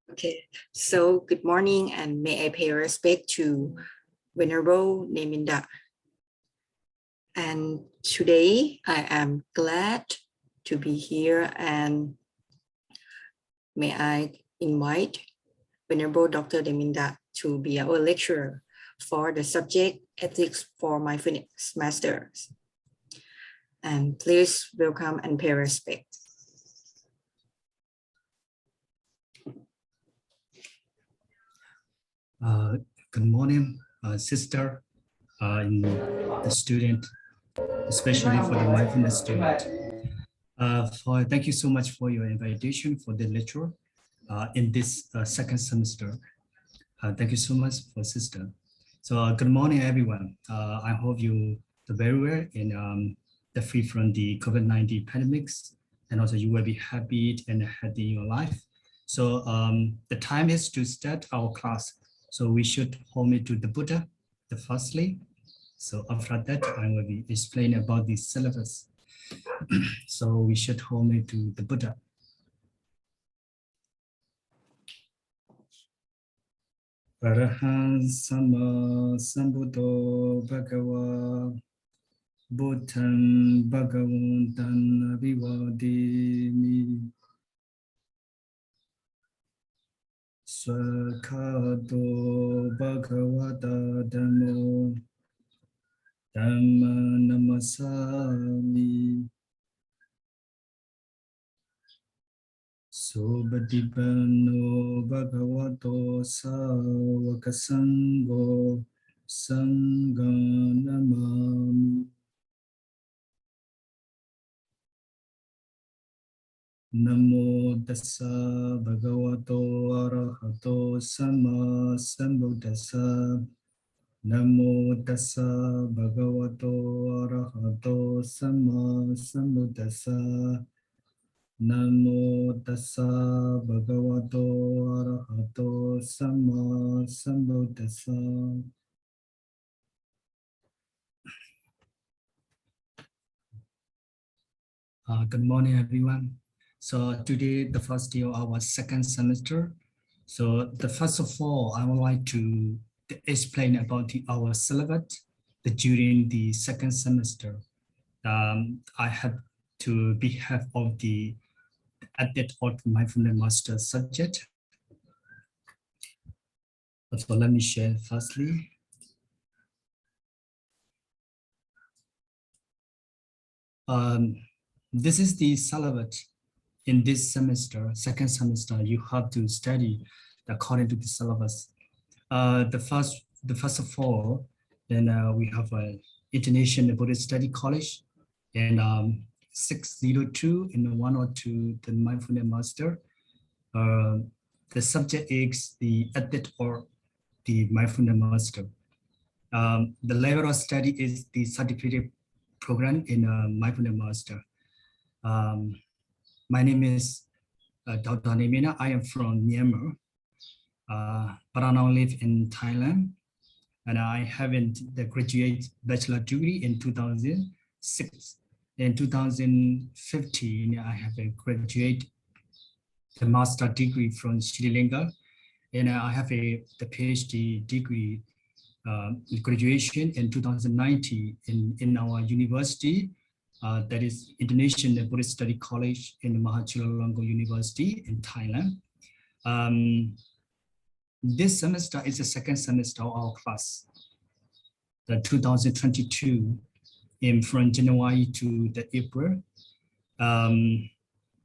Okay, so good morning and may I pay respect to Venerable Neminda. And today I am glad to be here and may I invite Venerable Dr. Neminda to be our lecturer for the subject Ethics for Mindfulness Masters. And please welcome and pay respect. Good morning, sister, and the student, especially for the mindfulness student. Thank you so much for your invitation for the lecture in this second semester. Thank you so much for sister. So good morning, everyone. I hope you are very well and the free from the COVID-19 pandemics, and also you will be happy and healthy in your life. So the time is to start our class. So we should hold it to the Buddha, the firstly. So after that, I will be explaining about the syllabus. So we should hold it to the Buddha. Arahant Sama Sambuddho Bhagava Buddhan Bhagavantan Abhivadimi Swakhato Bhagavata Dhammo Dhamma Namasami Sobhadipano Bhagavato Savakasangho Sangha Namo Tassa Bhagavato Arahato Sama Sambuddhassa. Namo Tassa Bhagavato Arahato Sama Sambuddhassa. Namo Tassa Bhagavato Arahato Sama Sambuddhassa. Good morning, everyone. So today, the first day of our second semester. So the first of all, I would like to explain about our syllabus during the second semester. I have to behalf of the Adept of Mindfulness Master subject. So let me share firstly. This is the syllabus. In this semester, second semester, you have to study according to the syllabus. The first of all, then we have an International Buddhist Study College, and 602 and 102, the Mindfulness Master. The subject is the Adept or the Mindfulness Master. The level of study is the certificate program in Mindfulness Master. My name is Dr. Nemina. I am from Myanmar, but I now live in Thailand. And I have the graduate bachelor degree in 2006. In 2015, I have a graduate the master degree from Sri Lanka. And I have the PhD degree graduation in 2019 in our university. That is International Buddhist Study College in Mahachulalongkorn University in Thailand. This semester is the second semester of our class, the 2022, from January to the April.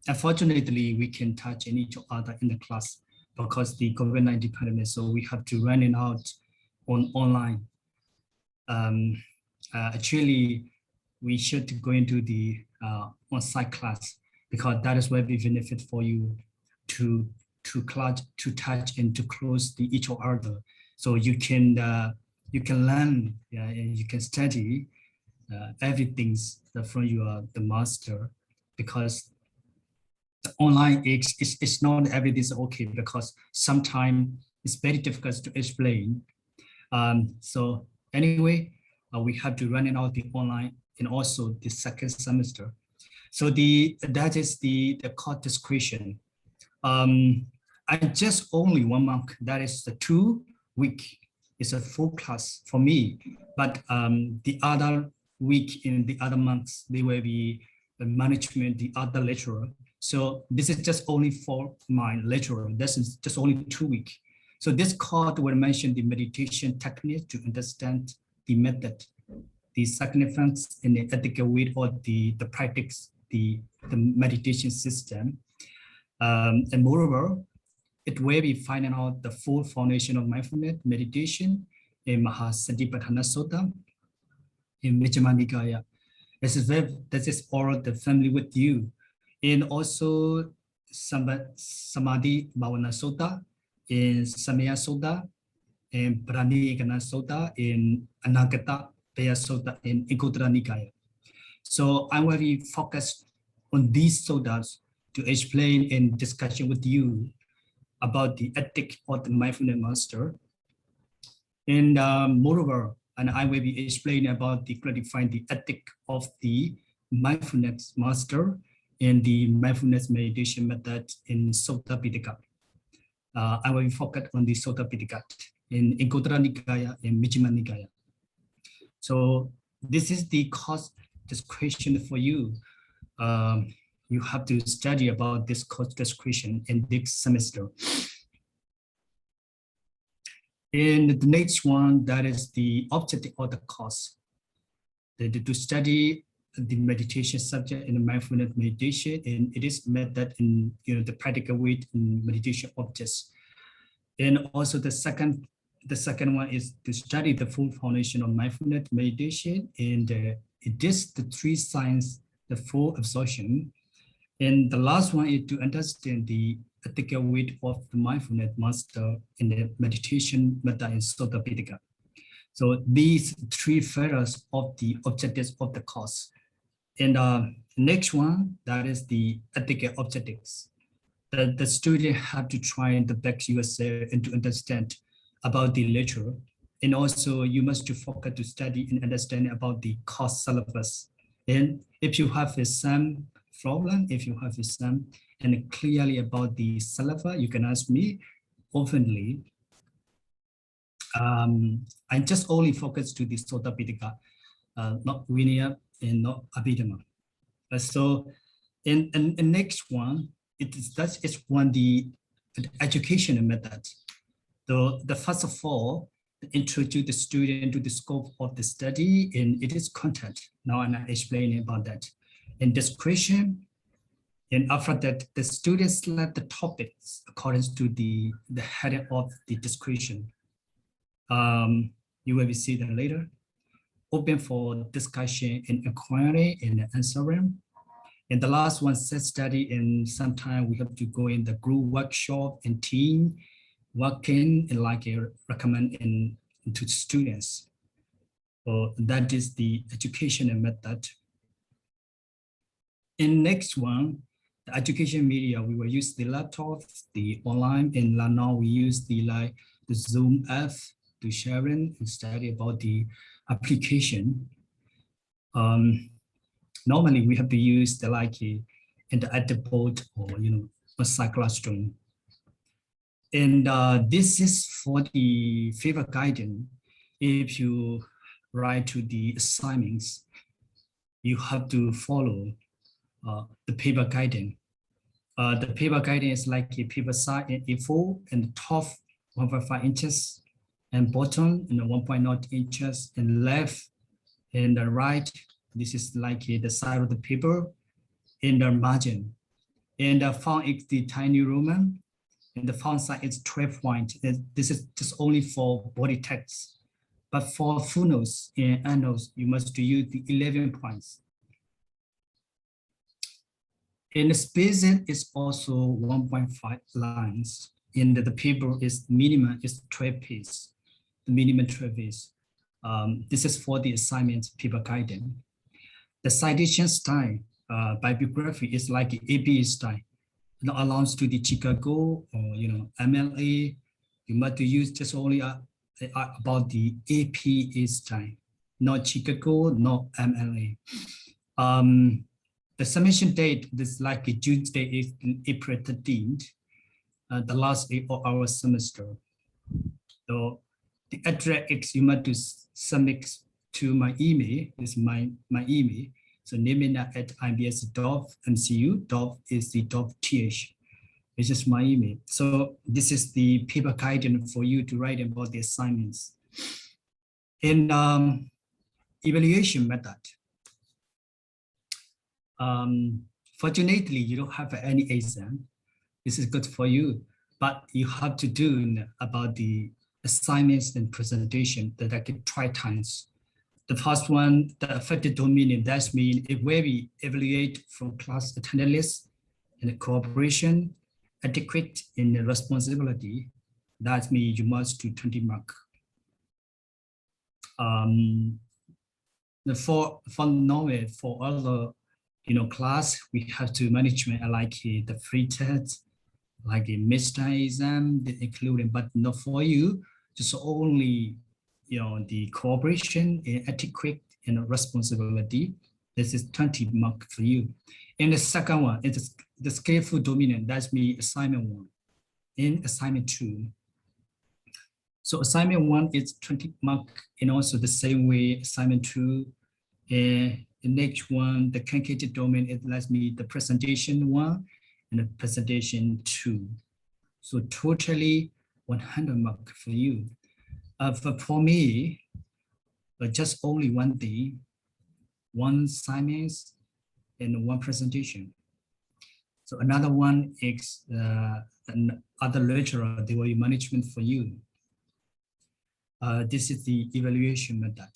Unfortunately, we can touch each other in the class because the COVID-19 pandemic, so we have to run it out online. Actually, we should go into the on-site class because that is where we benefit for you to touch and to close each other, so you can learn and you can study everything from the master, because the online it's not everything is okay, because sometimes it's very difficult to explain. So anyway, we have to run it out the online and also the second semester. So that is the course description. I just only 1 month, that is the 2 week, is a full class for me. But the other week in the other months, they will be the management, the other lecturer. So this is just only for my lecturer. This is just only 2 weeks. So this course will mention the meditation technique to understand the method, the significance and the ethical weight or the practice, the meditation system. And moreover, it will be finding out the full foundation of mindfulness meditation in Mahasatipatthana Sutta, in Majjhima Nikaya. This is all the family with you. And also Samadhi Bhavana Sutta, in Samaya Sutta, in Pranigana Sutta, in Anagata Paya Sutta, in Ikottara Nikaya. So I will be focused on these suttas to explain in discussion with you about the ethic of the mindfulness master. And moreover, and I will be explaining about the clarifying the ethic of the mindfulness master and the mindfulness meditation method in Sutta Pitaka. I will be focused on the Sutta Pitaka in Ikottara Nikaya and Majjhima Nikaya. So this is the course description for you. You have to study about this course description in this semester. And the next one, that is the objective of the course. To study the meditation subject in the mindfulness meditation, and it is method in the practical way in meditation objects. And also the second one is to study the full foundation of mindfulness meditation, and it is the 3 signs, the full absorption. And the last one is to understand the ethical weight of the mindfulness master in the meditation method in Sutta Pitaka. So these 3 factors of the objectives of the course. And next one, that is the ethical objectives. The student have to try the best yourself and to understand about the literature. And also you must to focus to study and understand about the course syllabus. And if you have some problem, if you have some and clearly about the syllabus, you can ask me openly. I just only focus to the Sutta Pitaka, not Vinaya and not Abhidhamma. So in next one, that is one the educational method. The first of all, introduce the student to the scope of the study, and it is content. Now I'm explaining about that. In description, and after that, the students select the topics according to the heading of the description. You will see that later. Open for discussion and inquiry and answering. And the last one, set study, and sometimes we have to go in the group workshop and team working and like recommend to students. So that is the educational method. And next one, the education media, we will use the laptop, the online, and now we use the Zoom app to sharing and study about the application. Normally we have to use the interactive board or a cyclostream. And this is for the favor guidance. If you write to the assignments, you have to follow the paper guidance. The paper guidance is like a paper size in A4 and the top 1.5 inches and bottom 1.0 inches and left and the right. This is like the side of the paper in the margin. And the font is the tiny Roman, and the font size is 12 point. This is just only for body text. But for footnotes and endnotes, you must use the 11 points. And the spacing is also 1.5 lines. And the paper is minimum is 12 pages. The minimum 12 pages. This is for the assignment paper guidance. The citation style bibliography is like APA style. It allows to the Chicago or MLA. You must use just only about the APA style, not Chicago, not MLA. The submission date is like Tuesday is April 13th. the last day of our semester. So the address is you must to submit to my email. This is my email. So nimina@ibs.mcu.ac.th. This is my email. So this is the paper guidance for you to write about the assignments. In evaluation method, fortunately, you don't have any exam. This is good for you, but you have to do about the assignments and presentation that I can try times. The first one, the affected domain, that means if we evaluate from class attendance and cooperation, adequate in responsibility, that means you must do 20 mark. For knowledge, for other class, we have to management like the free test, like a midterm exam, including, but not for you, just only the cooperation and etiquette and responsibility. This is 20 mark for you. And the second one is the skillful dominant. That's me assignment 1. In assignment 2. So assignment 1 is 20 mark, and also the same way assignment 2. And the next one, the conjugated domain, it lets me the presentation 1 and the presentation 2. So totally 100 mark for you. For me, but just only one day, 1 assignment and 1 presentation. So another one is other lecturer, they will management for you. This is the evaluation method.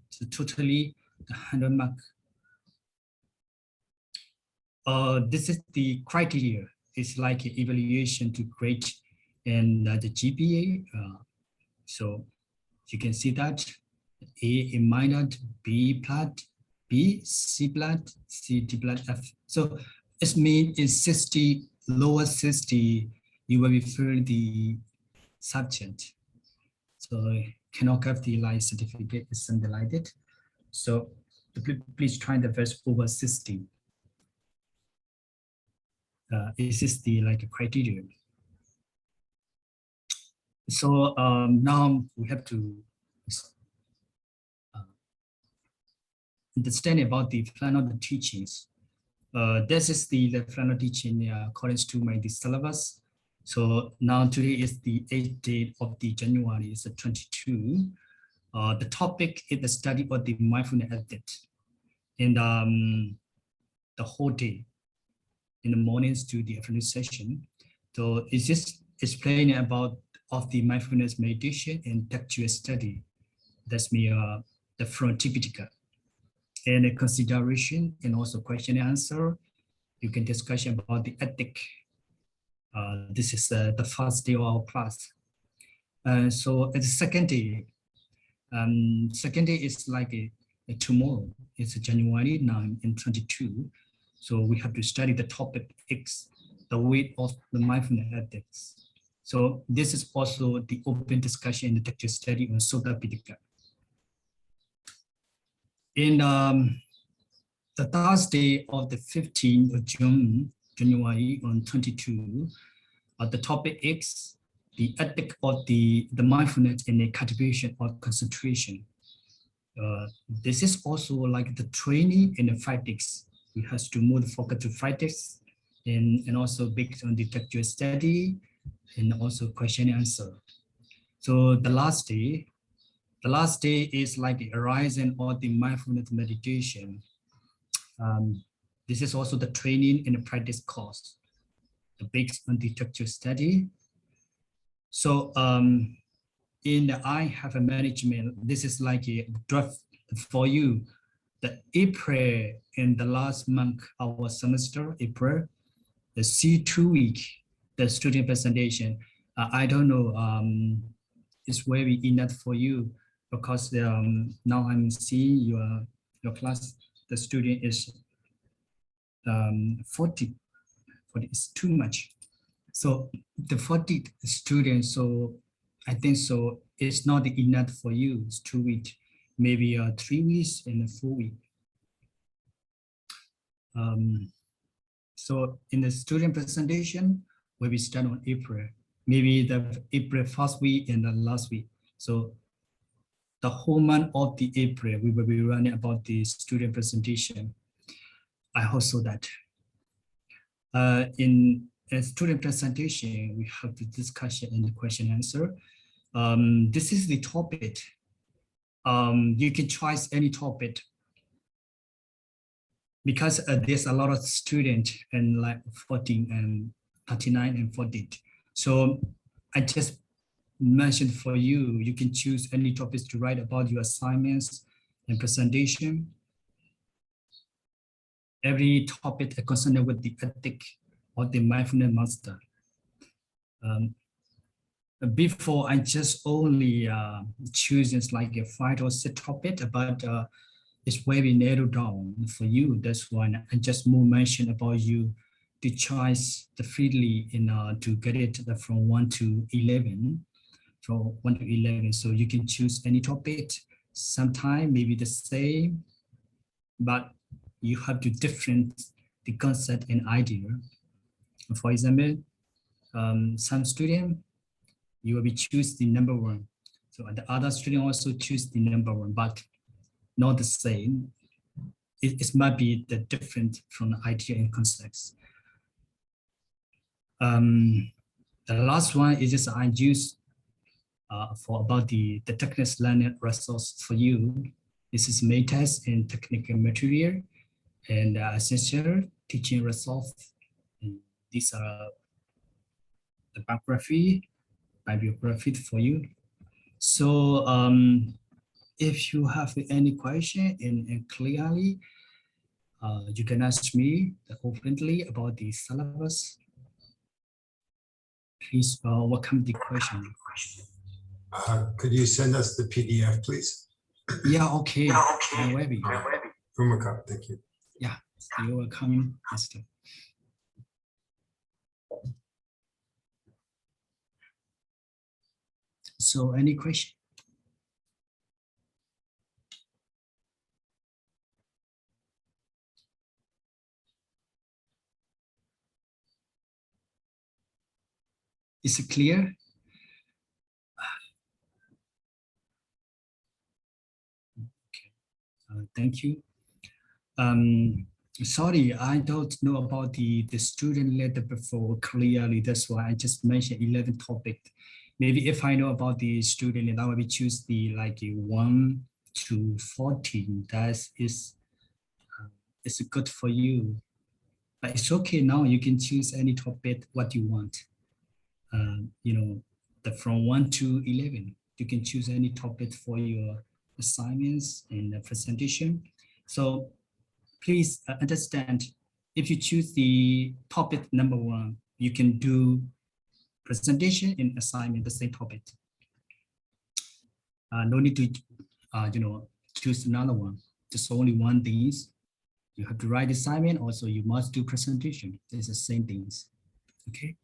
So totally 100 mark. This is the criteria. It's like an evaluation to grade and the GPA. So you can see that A minus, B plus, B, C plus, C, D plus, F. So it means in 60, lower 60, you will refer the subject. So cannot have the like certificate is something like that. So please try the first over 60. This is the like criteria. So now we have to understand about the plan of the teachings. This is the plan of teaching according to my syllabus. So now today is the 8th day of the January, it's 22. The topic is the study of the mindfulness ethics. And the whole day, in the mornings to the afternoon session. So it's just explaining about of the mindfulness meditation and textual study. That's me, the front typical. And a consideration and also question and answer. You can discuss about the ethic. This is the first day of our class. So the second day is like tomorrow. It's January 9 and 22. So we have to study the topic X, the weight of the mindfulness ethics. So this is also the open discussion in the textual study on Sutta Pitaka. In the Thursday of the 15th of January on 22, the topic X, the ethic of the mindfulness in the cultivation or concentration. This is also like the training in the practice. We have to move the focus to practice and also based on the textual study and also question and answer. So the last day is like the horizon of the mindfulness meditation. This is also the training in the practice course, based on the textual study. So in the I have a management, this is like a draft for you. The April in the last month, our semester, April, the C2 week, the student presentation. I don't know, it's very enough for you because now I'm seeing your class, the student is 40 is too much. So the 40 students, so I think so it's not enough for you. It's 2 weeks, maybe 3 weeks and 4 weeks. So in the student presentation, where we start on April, maybe the April first week and the last week. So the whole month of the April, we will be running about the student presentation. I hope so that in a student presentation, we have the discussion and the question answer. This is the topic. You can choose any topic because there's a lot of students and like 14 and 39 and 40. So I just mentioned for you, you can choose any topics to write about your assignments and presentation. Every topic concerned with the ethic or the mindfulness master. Before I just only choose like a 5 or 6 topic, but it's very narrowed down for you. That's why I just more mention about you to choose the freely in to get it from 1 to 11, from 1 to 11. So you can choose any topic. Sometime maybe the same, but you have to different the concept and idea. For example, some student you will be choose the number 1. So the other student also choose the number 1, but not the same. It might be the different from the idea and concepts. The last one is just I use for about the technical learning resource for you. This is main test in technical material and essential teaching resource. And these are the bibliography for you. So if you have any question and clearly, you can ask me openly about the syllabus. Please welcome the question. Could you send us the PDF, please? Yeah, okay. I'm ready. Fumika, thank you. Yeah, you're welcome, Mr. So any question? Is it clear? Okay. Thank you. Sorry, I don't know about the student letter before clearly. That's why I just mentioned 11 topic. Maybe if I know about the student, then I will choose the like 1 to 14. That is it's good for you. But it's okay now. You can choose any topic what you want. You know, from 1 to 11, you can choose any topic for your assignments and the presentation. So please understand, if you choose the topic number 1, you can do presentation and assignment the same topic. No need to, you know, choose another one. Just only one things. You have to write assignment. Also, you must do presentation. It's the same things. Okay.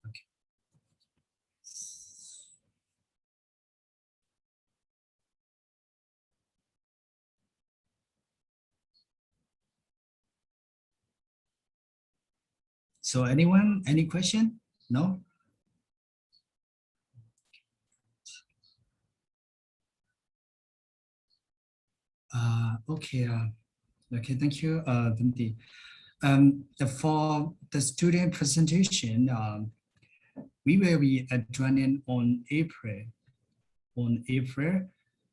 Okay. So anyone, any question? No? Okay. Okay, thank you, Dimity. For the student presentation, we will be joining on April.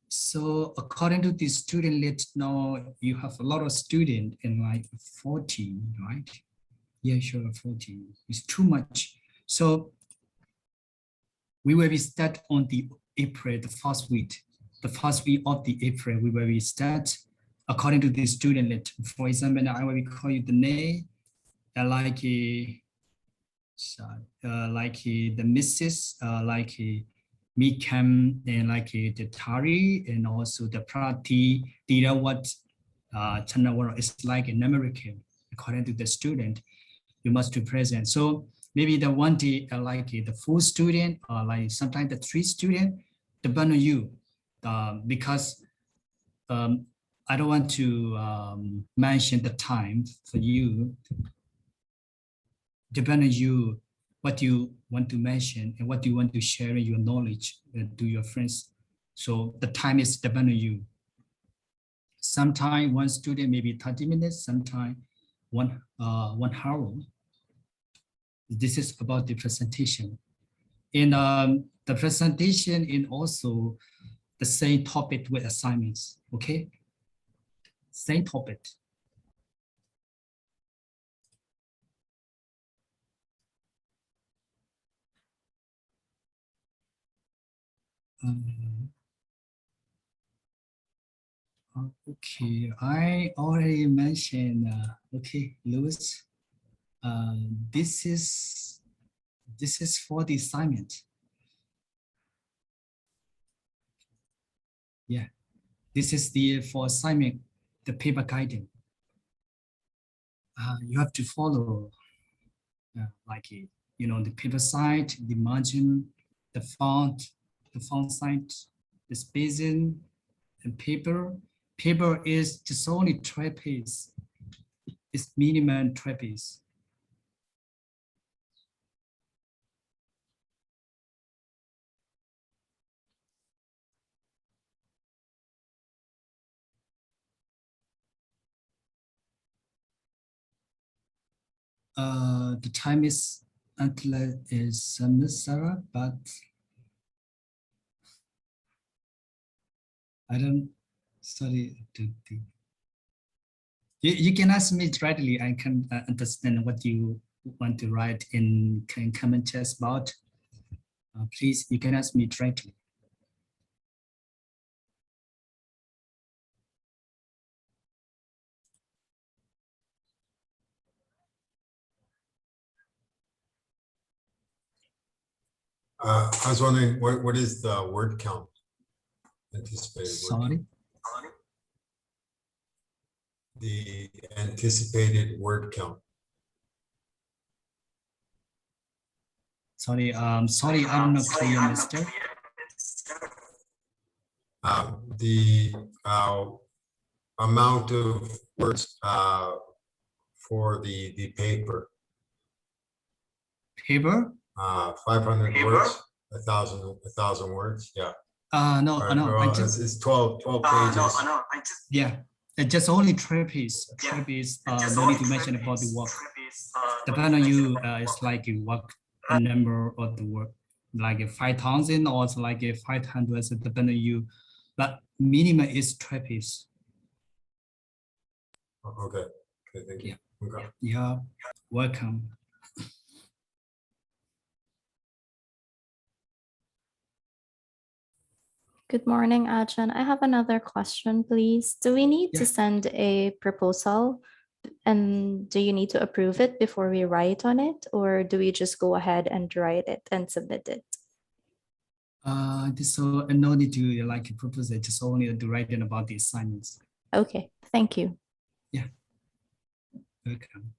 So according to the student list, now you have a lot of students in like 14, right? Yeah, sure, 14. It's too much. So we will be start on the April, the first week of the April, we will be start according to the student list. For example, I will call you the name, like the Mrs. Mikam, and like the Tari, and also the Prati, Dira, what Chanawara is like in American, according to the student, you must be present. So maybe the one day like the 4 student, or like sometimes the 3 student, depend on you. because I don't want to mention the time for you. Depend on you, what you want to mention and what you want to share your knowledge to your friends. So the time is depend on you. Sometime one student maybe 30 minutes, sometime 1 hour. This is about the presentation. And the presentation is also the same topic with assignments, okay? Same topic. Okay, I already mentioned, okay, Louis, this is for the assignment. Yeah, this is the for assignment, the paper guidance. You have to follow like, the paper size, the margin, the font size, the spacing, and paper. Paper is just only trapeze. It's minimum trapeze. The time is until is Sarah, but I don't. Sorry. You can ask me directly. I can understand what you want to write in comment text about. Please, you can ask me directly. I was wondering, what is the word count? Anticipated word Sorry. count? The anticipated word count. Sorry, sorry, I'm not clear, mister. The amount of words for the paper. Paper? 500 words, 1,000 words. Yeah. No, no, I just it's 12 pages. yeah, it's just only trapeze. Trapeze. No need to mention about the work. Depend on you. It's like you work a number of the work, like 5,000 or it's like 500. So depend on you, but minimum is trapeze. Okay. Okay. Thank you. Yeah. Okay. Yeah. Welcome. Good morning, Ajahn. I have another question, please. Do we need to send a proposal? And do you need to approve it before we write on it? Or do we just go ahead and write it and submit it? So no need to like propose it, just only to write in about the assignments. Okay, thank you. Yeah. Welcome.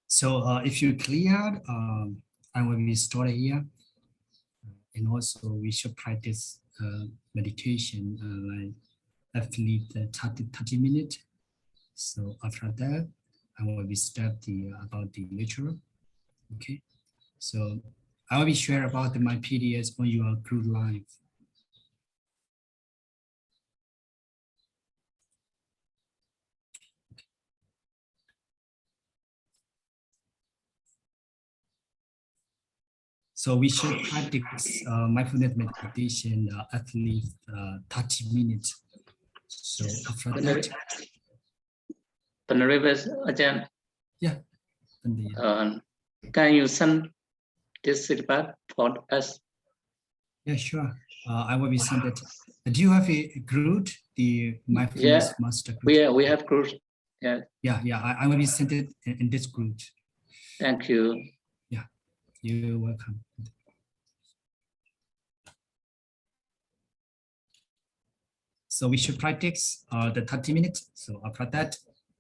So if you cleared, I will be started here. And also we should practice meditation like at least 30 minutes. So after that, I will be start about the lecture. Okay. So I will be share about my PDS on your group live. So we should practice mindfulness meditation at least 30 minutes. So after that, Ajahn, yeah. can you send this feedback for us? Yeah, sure. I will be sent it. Do you have a group, the mindfulness master group? We have groups. Yeah. Yeah. I will be sent it in this group. Thank you. Yeah, you're welcome. So we should practice the 30 minutes. So after that,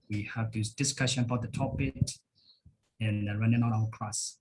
we have this discussion about the topic and running on our class.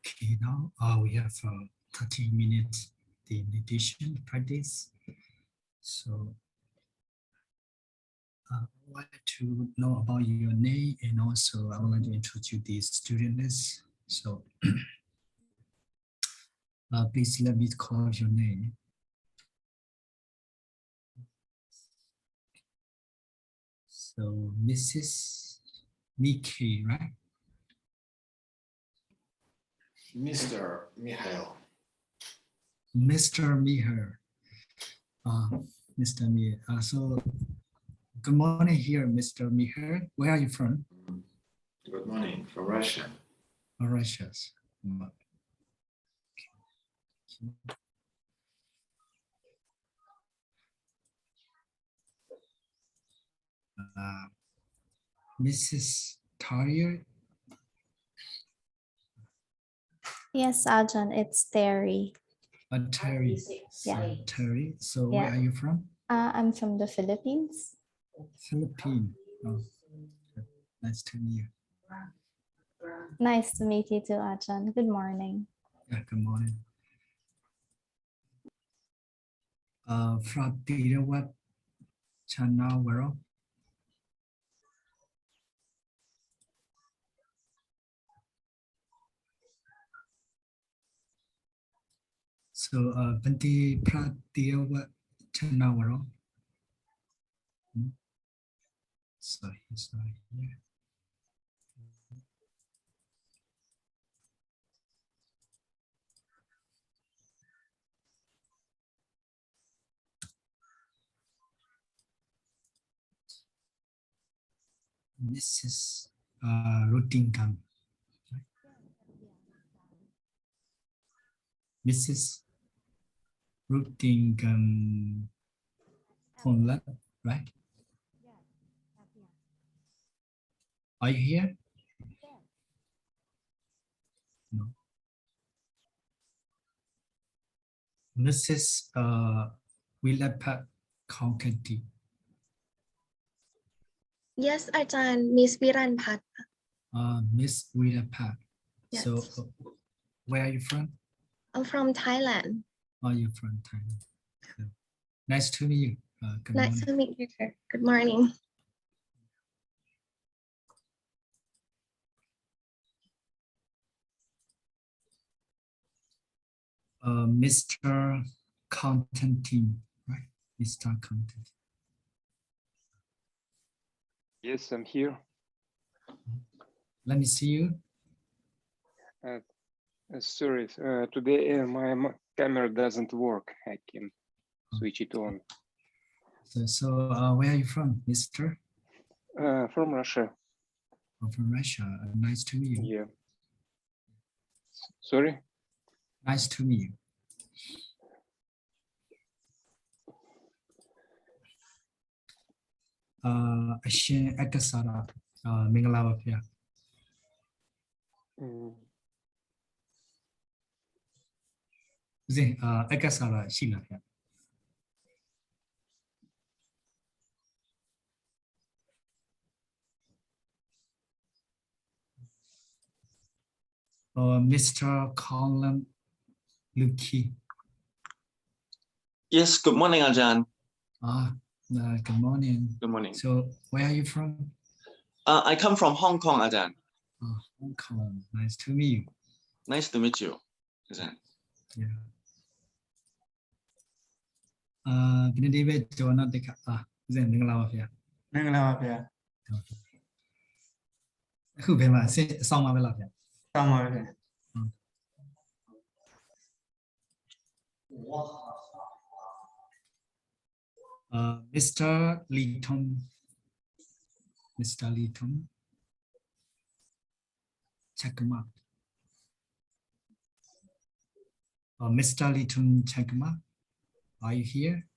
Okay, now we have 30 minutes the meditation practice. So I would like to know about your name, and also I would like to introduce the student list. So please let me call your name. So Mrs. Miki, right? Mr. Mihail. Mr. Mihir. Mr. Mihir. So good morning here, Mr. Mihir. Where are you from? Good morning, from Russia. Russia. Mrs. Tarrier. Yes, Ajahn, it's Terry. Terry. Yeah. Terry. So Yeah. where are you from? I'm from the Philippines. Philippines. Oh, nice to meet you. Nice to meet you too, Ajahn. Good morning. Yeah, good morning. From the web channel world. So Benti Pratya web channel world. Sorry. Yeah. Mrs. Ruttingham. Mrs. Ruttingham Ponlat, right? Are you here? No. Mrs. Wilapat Kankati. Yes, Ajahn, Miss Viranpat. Miss Wilapat. Yes. So where are you from? I'm from Thailand. Are you from Thailand? So, nice to meet you. Good Nice morning. to meet you, sir. Good morning. Mr. Constantine, right? Mr. Constantine. Yes, I'm here. Let me see you. Sorry, today my camera doesn't work. I can switch it on. So where are you from, Mr.? From Russia. I'm from Russia. Nice to meet you. Yeah. Sorry. Nice to meet you. Ashin Akasara, Mingala Pia. Zin, Akasara Shila Pia. Mr. Colin Luki. Yes, good morning, Ajahn. Good morning. Good morning. So where are you from? I come from Hong Kong, Ajahn. Hong Kong. Nice to meet you. Nice to meet you, Ajahn. Yeah. Benedict Jonah Deka. Zin Mingala Pia. Mingla Pia. Who be my say song of love? Somewhere. Mr. Leeton. Mr. Leeton. Check him out. Mr. Leeton, check him out. Are you here?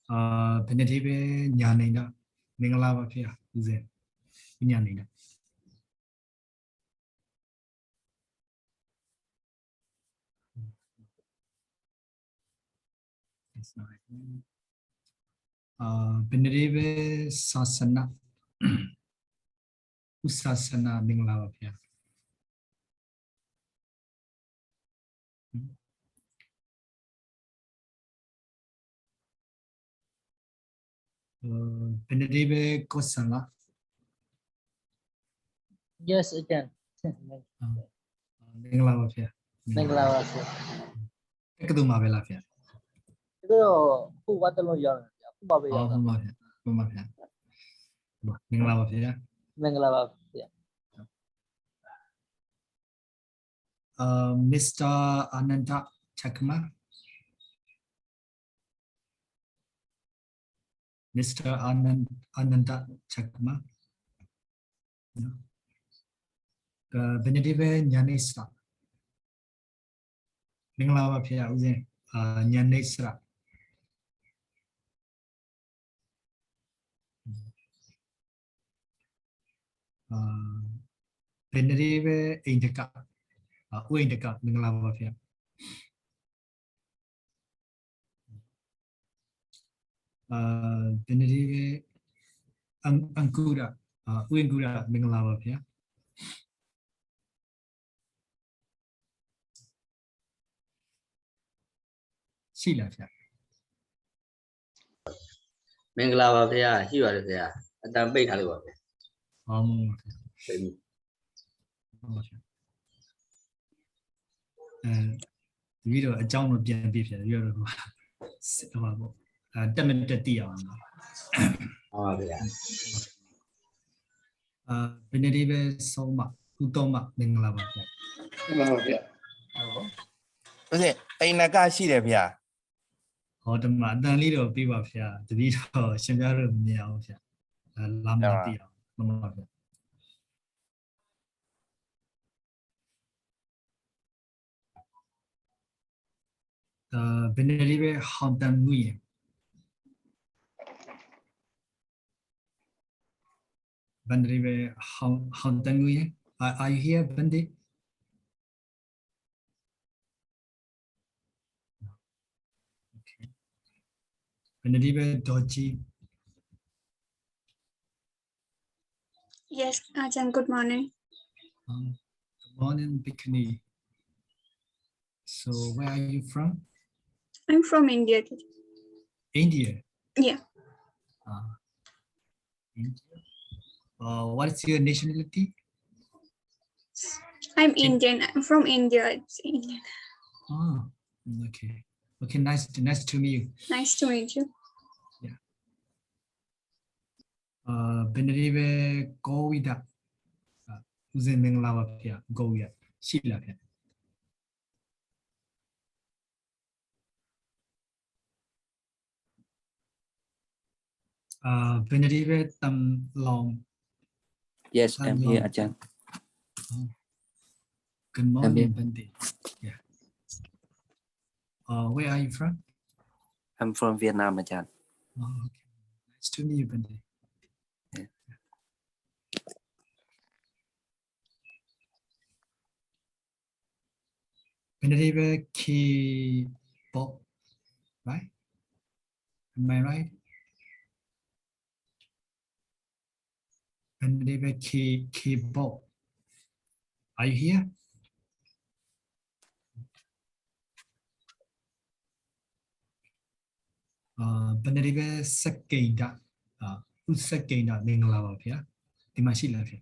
Benedict Nyanina. Mingala Pia. Zin. Nyanina. Benedict Sasana. Usasana Mingla Pia. Benedibe Kosala. Yes, again. Mingla Pia. Menglawa. Ekaduma Bella Pia. Ito, what the lawyer? Oh, Mumapia. Mingla Pia. Menglawa. Yeah. Mr. Ananda Chakma. Mr. Ananda Chakma. Benedive Nyanisra. Mingla Pia Uze Nyanisra. Benedive Indika. Uindika Mingla Pia. Benedive Ankura. Uingura Mingla Pia. Sheila Pia. မင်္ဂလာပါဗျာရှိပါတယ်ဗျာအတန်ပိတ်ထားလို့ပါဗျာ ပိတ်ပြီဒီတော့အကြောင်းတော့ပြန်ပြဖြစ်တယ်ပြီးတော့ဟိုပါပေါ့တက်မတက်သိအောင်နော် ဟုတ်ပါဗျာ ဘယ်နည်းပဲဆုံးမဥတော်မမင်္ဂလာပါဗျာ မှန်ပါဗျာ ဟုတ်ကဲ့အိမ်နကရှိတယ်ဗျာ ဟောတမအတန်လေးတော့ပြပါဗျာတပည့်တော့ရှင်ပြတော့မမြင်အောင်ဗျာလာမသိအောင်မှန်ပါဗျာဘယ်နည်းပဲဟောင်းတန်မှုရင်ဘယ်နည်းပဲဟောင်းတန်မှုရင် are you here Bandi Benedive Doji. Yes, Ajahn, good morning. Good morning, Bikini. So, where are you from? I'm from India. India. Yeah. India. What is your nationality? I'm Indian. I'm from India. It's Indian. Oh, okay. Okay, nice to meet you. Nice to meet you. Yeah. Benedive Govida. Uze Minglawa Pia, Govia, Sheila Pia. Benedive Tam Long. Yes, I'm here Ajahn. Good morning, Bandi. Yeah. Where are you from? I'm from Vietnam Ajahn. Oh, okay. Nice to meet you, Bandi. Yeah. Benedive K-pop, right? Am I right? Benedive K-pop. Are you here? Benedive Sekeda. Sekeda Minglawa Pia. Dimashila Pia.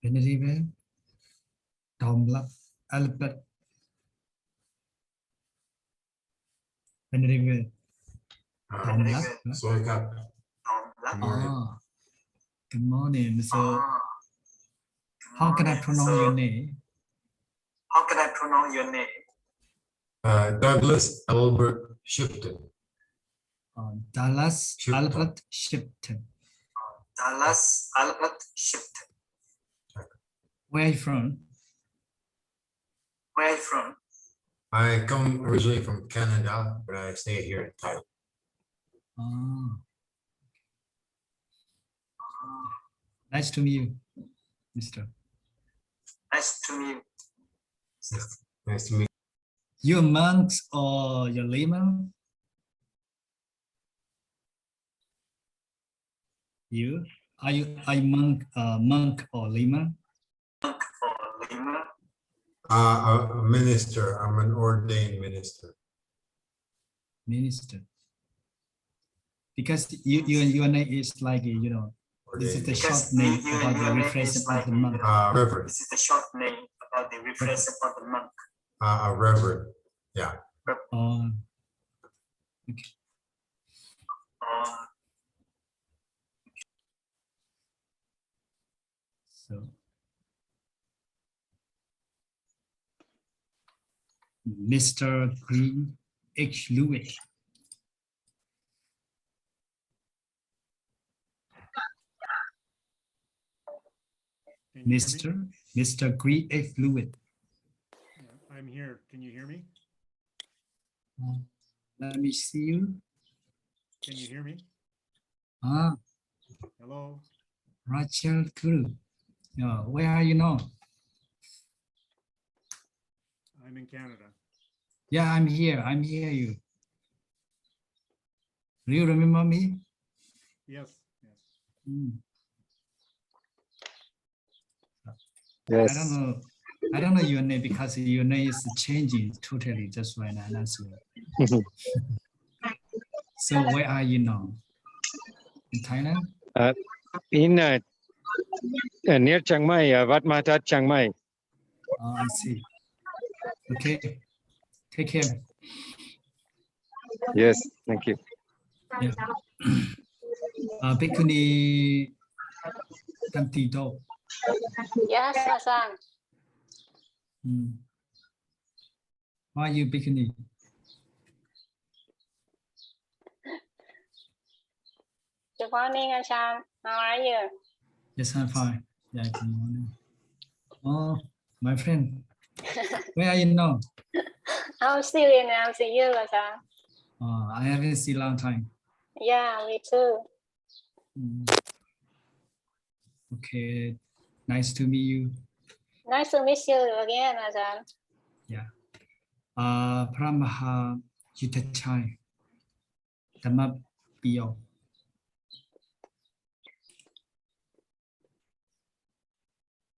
Benedive Domla Albert. Benedive Domla. So I got. Good morning. So, how can I pronounce your name? How can I pronounce your name? Douglas Albert Shipton. Dallas Albert Shipton. Dallas Albert Shipton. Where are you from? Where are you from? I come originally from Canada, but I stay here in Thailand. Nice to meet you, Mr. Nice to meet you. Nice to meet you. You're monks or you're layman? You are you monk or layman? A minister. I'm an ordained minister. Minister. Because your name is like this is the short name about the reflection of the monk. Reverend. This is the short name about the reflection of the monk. A reverend. Yeah. Okay. So Mr. Green H. Lewis. Mr. Green H. Lewis. I'm here. Can you hear me? Let me see you. Can you hear me? Hello. Rachel Kuru. Where are you now? I'm in Canada. Yeah, I'm here. I'm here. You. Do you remember me? Yes. Yes. I don't know your name because your name is changing totally just right now. That's why. So where are you now? In Thailand? In near Chiang Mai, Wat Matat, Chiang Mai. I see. Okay. Take care. Yes, thank you. Yeah. Bhikkhuni Tantito. Yes, Ajahn. Why are you Bhikkhuni? Good morning, Ajahn. How are you? Yes, I'm fine. Yeah, good morning. Oh, my friend. Where are you now? I'm still in MCU, Ajahn. I haven't seen a long time. Yeah, me too. Okay. Nice to meet you. Nice to meet you again, Ajahn. Yeah. Pramaha Yutachai. Dhammapiyo.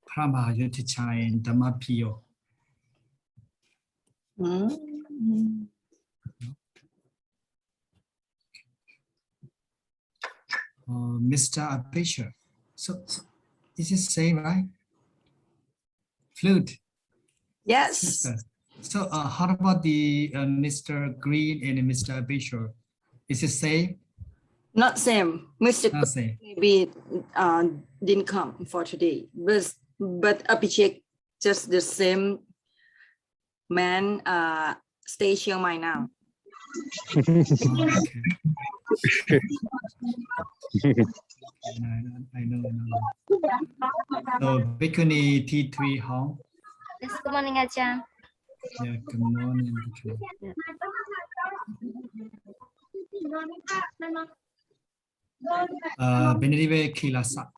Pramaha Yutachai Dhammapiyo. Mr. Abisha. So is it same, right? Flute. Yes. Sister. So how about the Mr. Green and Mr. Abisha? Is it same? Not same. Mr. Not same. Maybe didn't come for today, but Abhishek just the same man stay Chiang Mai now. Okay. I know. So Bhikkhuni T3 Hong. Yes, good morning, Ajahn. Yeah, good morning. Benedive Kilasa.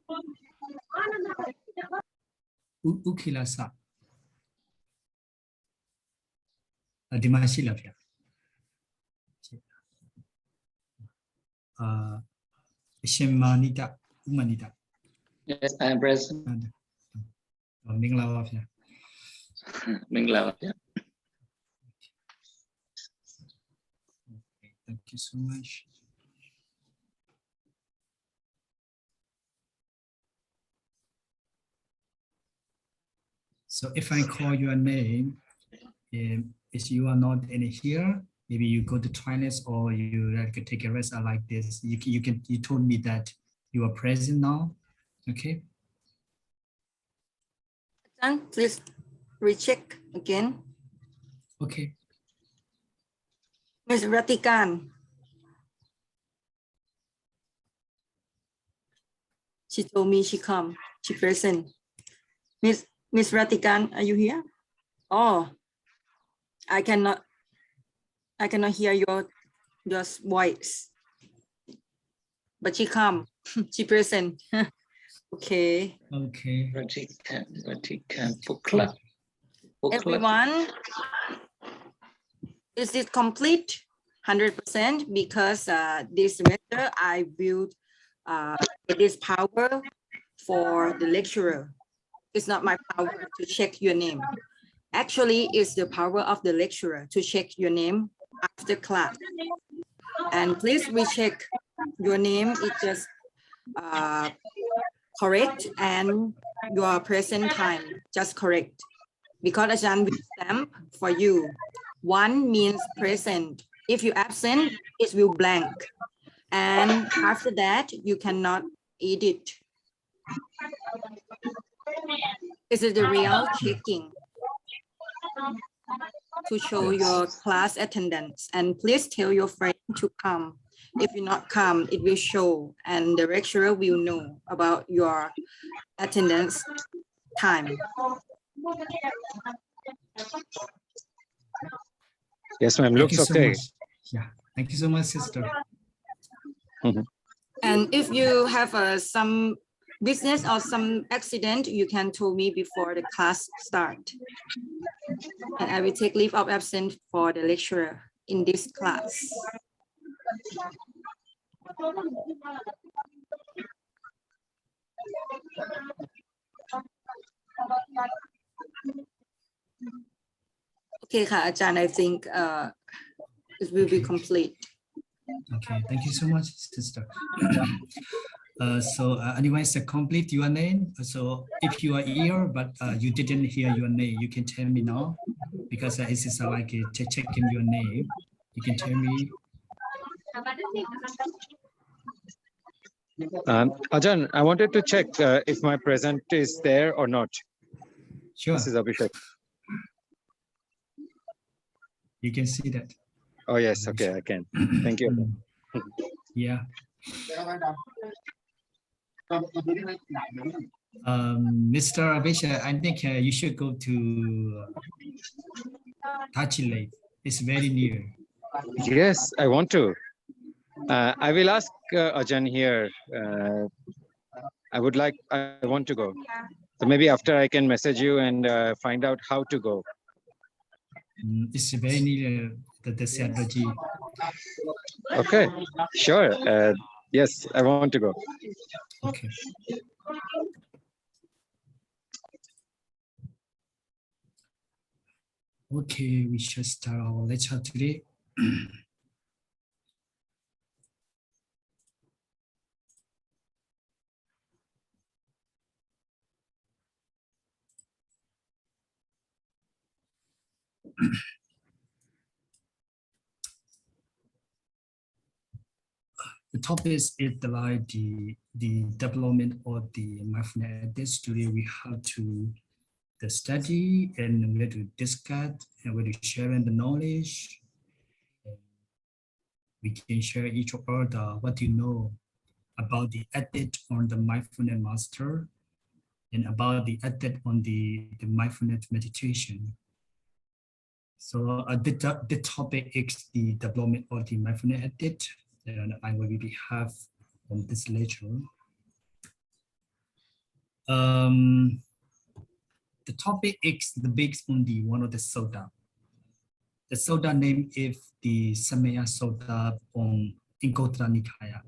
Ukilasa. Dimashi Lavia. Shemanita, Umanita. Yes, I am present. Mingla Lavia. Mingla. Yeah. Thank you so much. So if I call your name, if you are not in here, maybe you go to toilet or you could take a rest like this. You told me that you are present now. Okay. Ajahn, please recheck again. Okay. Ms. Ratikan. She told me she come. She present. Miss Ratikan, are you here? Oh, I cannot hear your voice. But she come. She present. Okay. Okay. Ratikan, book club. Everyone, Is it complete 100%? Because this semester I will get this power for the lecturer. It's not my power to check your name. Actually, it's the power of the lecturer to check your name after class. And please recheck your name is just correct and your present time just correct. Because Ajahn will stamp for you. One means present. If you absent, it will blank. And after that, you cannot edit. This is the real checking to show your class attendance. And please tell your friend to come. If you not come, it will show and the lecturer will know about your attendance time. Yes, ma'am. Looks so okay. much. Yeah, thank you so much, sister. And if you have some business or some accident, you can tell me before the class start. And I will take leave of absence for the lecturer in this class. Okay, Ajahn, I think it will be complete. Okay, thank you so much, sister. Anyways, complete your name. So if you are here, but you didn't hear your name, you can tell me now, because it is like checking your name. You can tell me. Ajahn, I wanted to check if my present is there or not. Sure. This is Abhishek. You can see that. Oh, yes. Okay, I can. Thank you. Yeah. Mr. Abhishek, I think you should go to Tachi Lake. It's very near. Yes, I want to. I will ask Ajahn here. I want to go. So maybe after I can message you and find out how to go. It's very near the strategy. Okay, sure. Yes, I want to go. Okay. Okay, we should start our lecture today. The topic is like the development of the mindfulness. Today we have to the study and we have to discuss and we have to share the knowledge. We can share each other what you know about the edit on the mindfulness master and about the edit on the mindfulness meditation. So the topic is the development of the mindfulness edit, and I will be have on this lecture. The topic is the based on the one of the soda. The soda name is the Samaya Soda on Inkotra Nikaya.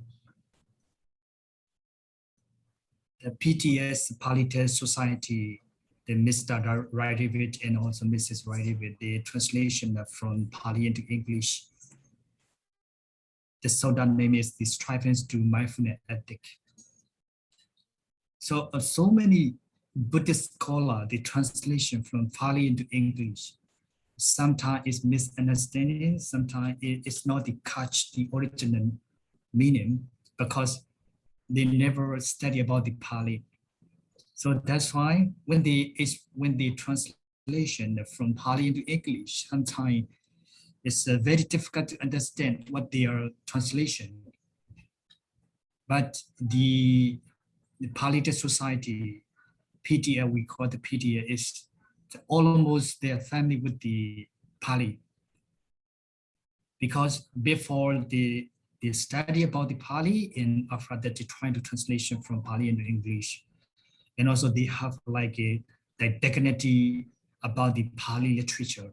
The PTS Palites Society, the Mr. Raidevit and also Mrs. Raidevit, the translation from Pali into English. The soda name is the Strivings to Mindfulness Ethic. So, so many Buddhist scholars, the translation from Pali into English, sometimes it's misunderstanding, sometimes it's not the catch the original meaning because they never study about the Pali. So that's why when the translation from Pali into English, sometimes it's very difficult to understand what they are translation. But the Pali Society, PTA, we call the PTA, is almost their family with the Pali. Because before the study about the Pali, and after that they try to translation from Pali into English. And also they have like the dignity about the Pali literature.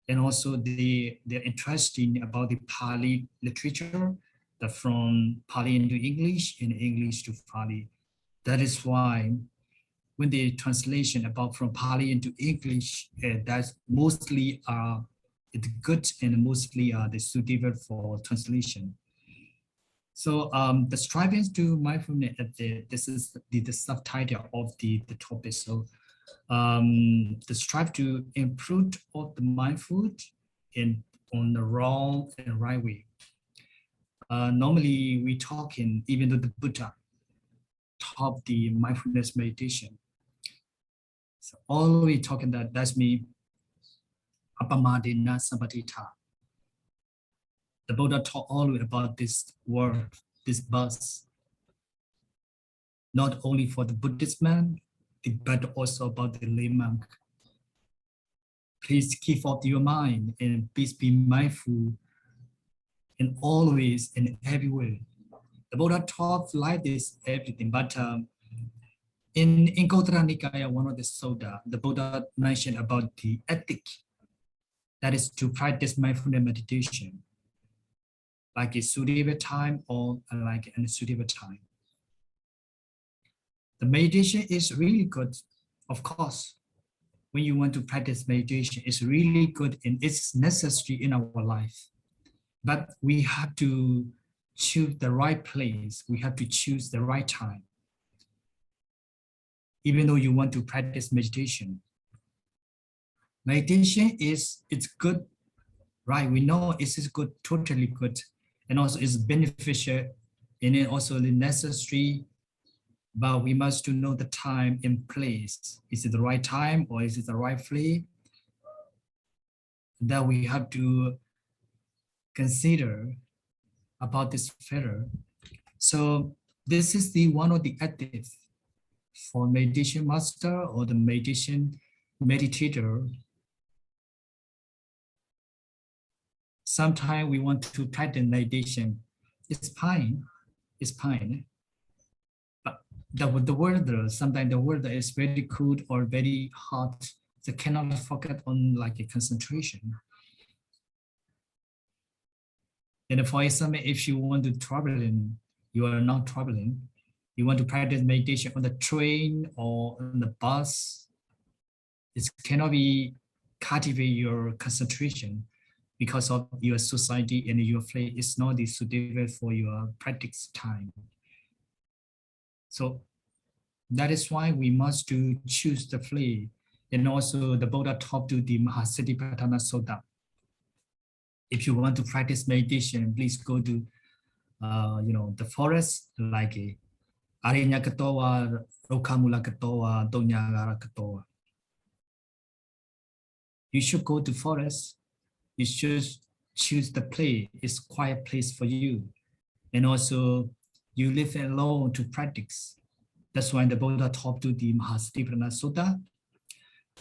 and also they're interested about the Pali literature, that from Pali into English and English to Pali. That is why when the translation about from Pali into English, that's mostly it's good and mostly the suitable for translation. So the striving to mindfulness, this is the subtitle of the topic. So the strive to improve of the mindfulness on the wrong and right way. Normally we talk in, even though the Buddha taught the mindfulness meditation. So all we talking that's me apamadina sampatita. The Buddha taught all about this word, this bus, not only for the Buddhist man, but also about the lay monk. Please keep up your mind and please be mindful in always and everywhere. The Buddha taught like this everything, but in Kottara Nikaya, one of the Sutta, the Buddha mentioned about the ethic, that is to practice mindfulness meditation, like a suitable time or like an unsuitable time. The meditation is really good, of course. When you want to practice meditation, it's really good and it's necessary in our life. But we have to choose the right place. We have to choose the right time. Even though you want to practice meditation. Meditation it's good, right? We know it is good, totally good. And also it's beneficial and it also necessary, but we must to know the time and place. Is it the right time or is it the right place? That we have to consider about this further. So this is the one of the ethics for meditation master or the meditation meditator. Sometimes we want to practice meditation. It's fine. But the weather, sometimes the weather is very cold or very hot. So cannot focus on like a concentration. And for example, if you want to traveling, you are not traveling, you want to practice meditation on the train or on the bus, it cannot be cultivate your concentration because of your society and your place is not suitable for your practice time. So that is why we must to choose the place. And also the Buddha taught to the Mahasatipatthana Sutta. If you want to practice meditation, please go to the forest like Arinyakatoa, Rokamulakatoa, Donyagarakatoa. You should go to forest. You should choose the place. It's quiet place for you. And also you live alone to practice. That's why the Buddha taught to the Mahasatipatthana Sutta.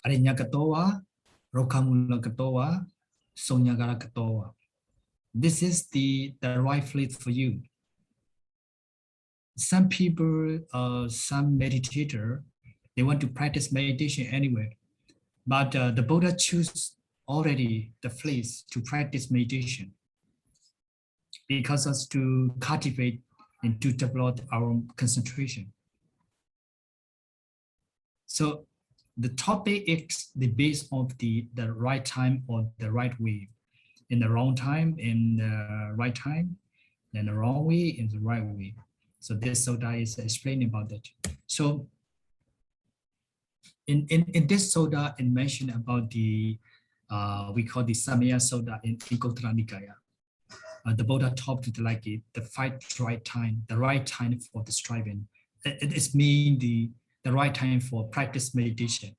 Arinyakatoa, Rokamulakatoa, Sonyagarakatoa. This is the right place for you. Some people, some meditator, they want to practice meditation anywhere, but the Buddha choose already the place to practice meditation because us to cultivate and to develop our concentration. So the topic is the base of the right time or the right way. In the wrong time, in the right time, then the wrong way, in the right way. So this Sutta is explaining about that. So in this Sutta, it mentioned about the, we call the Samaya Sutta in Kottara Nikaya. The Buddha taught to like it, the right time for the striving. It is mean the right time for practice meditation.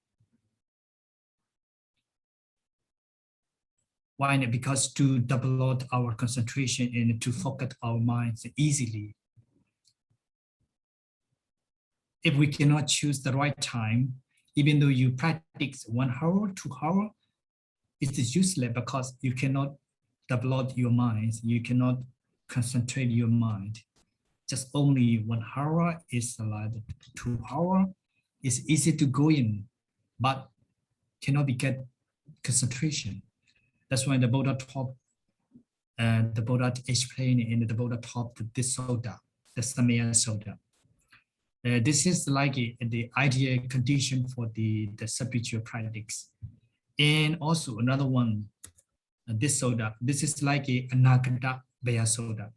Why? Because to develop our concentration and to focus our minds easily. If we cannot choose the right time, even though you practice 1 hour, 2 hours, it is useless because you cannot develop your mind. You cannot concentrate your mind. Just only 1 hour is like 2 hours. It's easy to go in, but cannot be get concentration. That's why the Buddha taught, and the Buddha explained in the Buddha taught this soda, the Samaya soda. This is like the ideal condition for the spiritual practice. And also another one, this soda, this is like a Anagata Baya soda.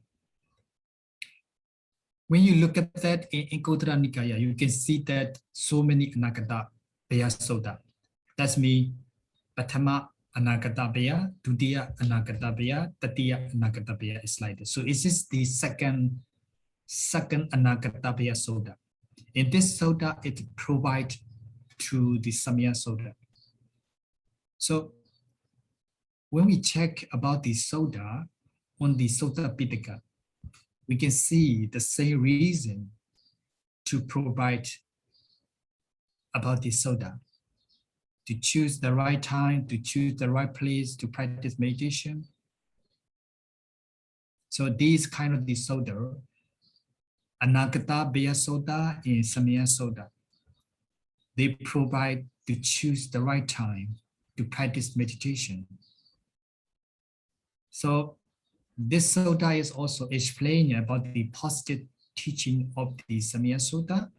When you look at that in Kottara Nikaya, you can see that so many Anagata Baya soda. That's me, Patama Anagata Baya, Dutiya Anagata Baya, Tatiya Anagata Baya is like this. So this is the second Anagata Baya soda. In this soda, it provides to the Samaya soda. So when we check about the soda on the Sutta Pitaka, we can see the same reason to provide about the soda, to choose the right time, to choose the right place to practice meditation. So these kind of the soda, Anagata Baya soda and Samaya soda, they provide to choose the right time to practice meditation. So this soda is also explaining about the positive teaching of the Samaya Sutta,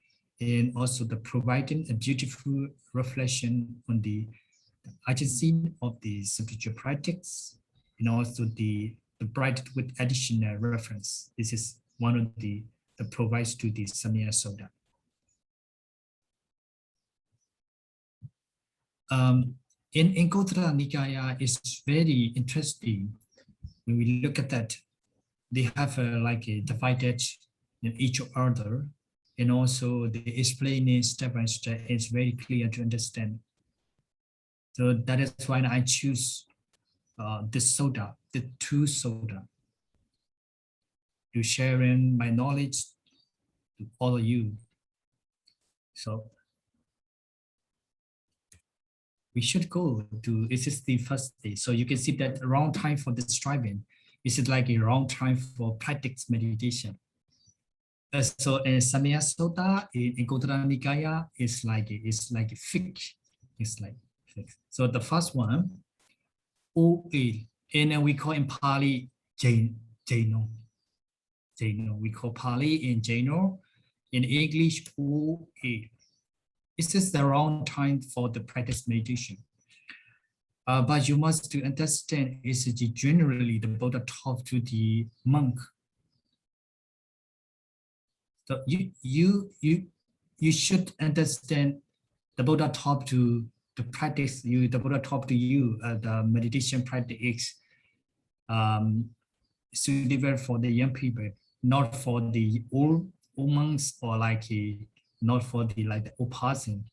and also the providing a beautiful reflection on the agency of the spiritual practice, and also the bright with additional reference. This is one of the provides to the Samaya Sutta. In Kottara Nikaya, it's very interesting. When we look at that, they have like a divided in each order, and also they explain it step by step. It's very clear to understand. So that is why I choose this soda, the two soda, to sharing my knowledge to all of you. So we should go to, this is the first day. So you can see that wrong time for the striving. This is like a wrong time for practice meditation. So in Samaya Sutta, in Kottara Nikaya, it's like fixed. It's like fixed. So the first one, OA, and we call in Pali Jaino. We call Pali in Jaino. In English, OA. This is the wrong time for the practice meditation. But you must to understand is generally the Buddha taught to the monk. So you should understand the Buddha taught to the practice you, the Buddha taught to you the meditation practice suitable for the young people, not for the old monks or like not for the old person.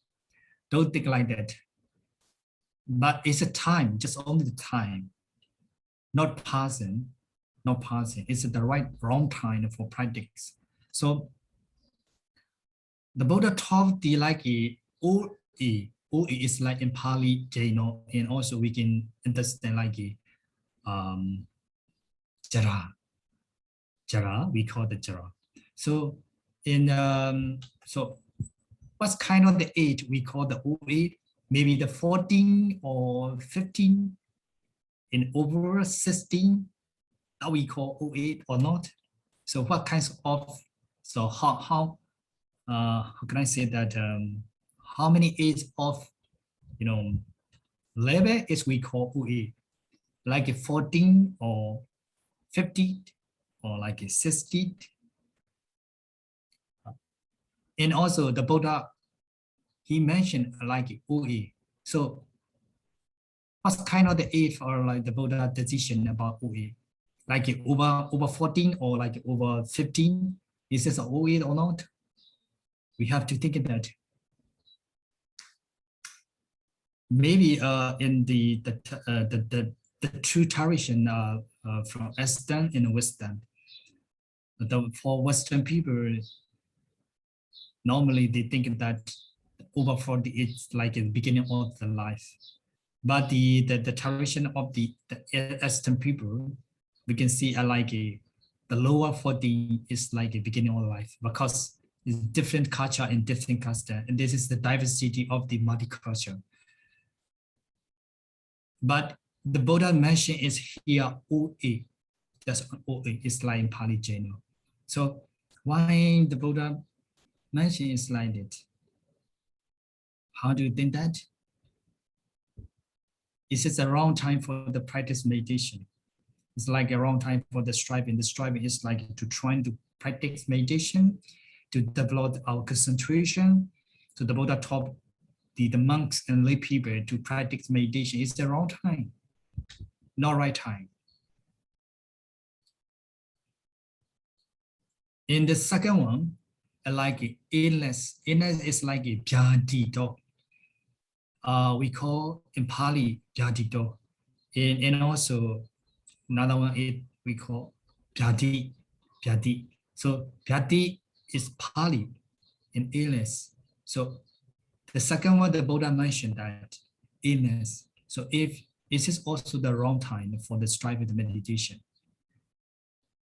Don't think like that. But it's a time, just only the time, not passing, not passing. It's the wrong time for practice. So the Buddha taught the OE. OE is like in Pali, Jaino, and also we can understand like Jara, we call the Jara. So in so what's kind of the age we call the OE? Maybe the 14 or 15, in over 16, that we call OA or not. So what kinds of, so how can I say that, how many age of, level is we call OA, like a 14 or 50 or like a 60. And also the Buddha, he mentioned like OA. So what's kind of the age or like the Buddha decision about OA? Like over 14 or like over 15? Is this OA or not? We have to think of that. Maybe in the true tradition from Eastern and Western. For Western people, normally they think that over 40 is like the beginning of the life. But the tradition of the Eastern people, we can see the lower 40 is like a beginning of life, because it's different culture and different custom, and this is the diversity of the multicultural. But the Buddha mention is here OA. Just OA. It's like in Pali Jano. So why the Buddha mention is like that? How do you think that? Is it the wrong time for the practice meditation? It's like a wrong time for the striving. The striving is like to trying to practice meditation, to develop our concentration. So the Buddha taught the monks and lay people to practice meditation. It's the wrong time, not right time. In the second one, I like illness. Illness is like a bhyadito. We call in Pali bhyadito. And also another one is we call bhyadi. So bhyadi is Pali in illness. So the second one, the Buddha mentioned that illness. So if this is also the wrong time for the striving meditation.